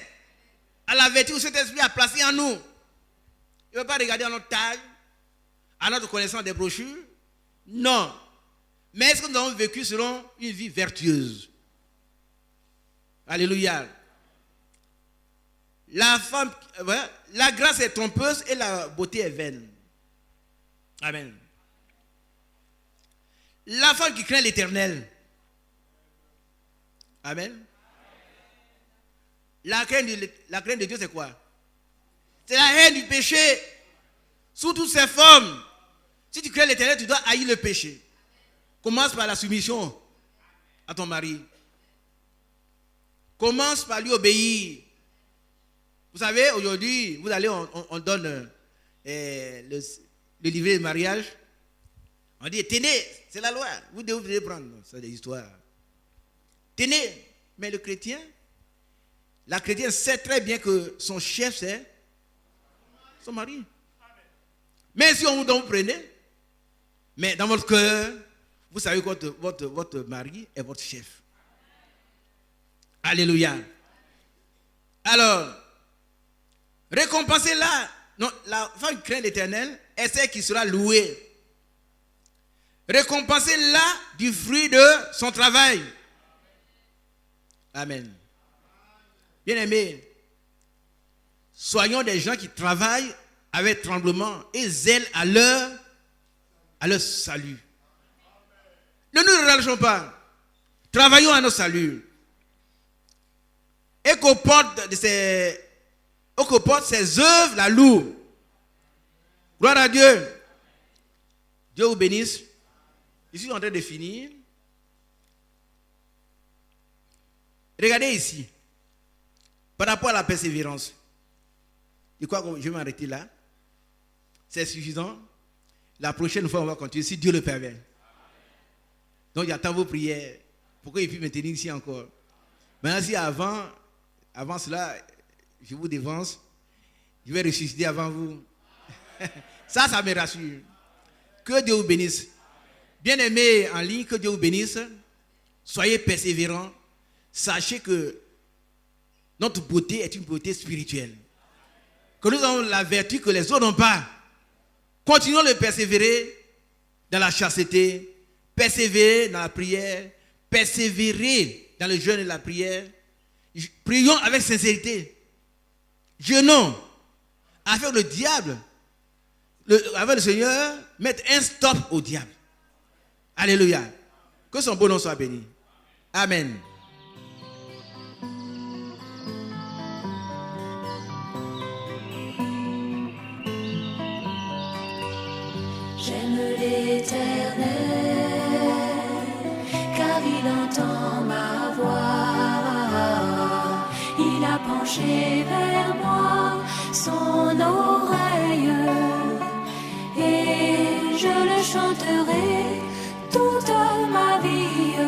à la vertu que Saint-Esprit a placée en nous. Il ne va pas regarder à notre taille, à notre connaissance des brochures. Non. Mais est-ce que nous avons vécu selon une vie vertueuse? Alléluia. La grâce est trompeuse et la beauté est vaine. Amen. La femme qui craint l'Éternel. Amen. La crainte de Dieu, c'est quoi? C'est la haine du péché. Sous toutes ses formes. Si tu crains l'Éternel, tu dois haïr le péché. Commence par la soumission à ton mari. Commence par lui obéir. Vous savez, aujourd'hui, vous allez, on donne le livret de mariage. On dit, tenez, c'est la loi. Vous devez prendre. C'est des histoires. Tenez. Mais le chrétien, la chrétienne sait très bien que son chef, c'est son mari. Mais si on vous prenez, mais dans votre cœur, vous savez que votre mari est votre chef. Alléluia. Alors, récompensez-la. Non, la femme qui craint l'Éternel est celle qui sera louée. Récompensez-la du fruit de son travail. Amen. Bien-aimés, soyons des gens qui travaillent avec tremblement et zèle à leur à leur salut. Ne nous relâchons pas. Travaillons à notre salut. Et qu'au porte ses œuvres la louent. Gloire à Dieu. Dieu vous bénisse. Je suis en train de finir. Regardez ici. Par rapport à la persévérance. Je crois que je vais m'arrêter là. C'est suffisant. La prochaine fois, on va continuer si Dieu le permet. Donc, j'attends vos prières pour qu'il puisse me tenir ici encore. Maintenant, si avant cela, je vous dévance, je vais ressusciter avant vous. Ça me rassure. Que Dieu vous bénisse. Bien-aimés en ligne, que Dieu vous bénisse. Soyez persévérants. Sachez que notre beauté est une beauté spirituelle. Que nous avons la vertu que les autres n'ont pas. Continuons de persévérer dans la chasteté, persévérer dans la prière, persévérer dans le jeûne et la prière. Prions avec sincérité. Jeûnons afin que le diable, avec le Seigneur, mette un stop au diable. Alléluia. Que son beau nom soit béni. Amen. J'aime l'Éternel, car il entend ma voix. Il a penché vers moi son oreille, et je le chanterai toute ma vie.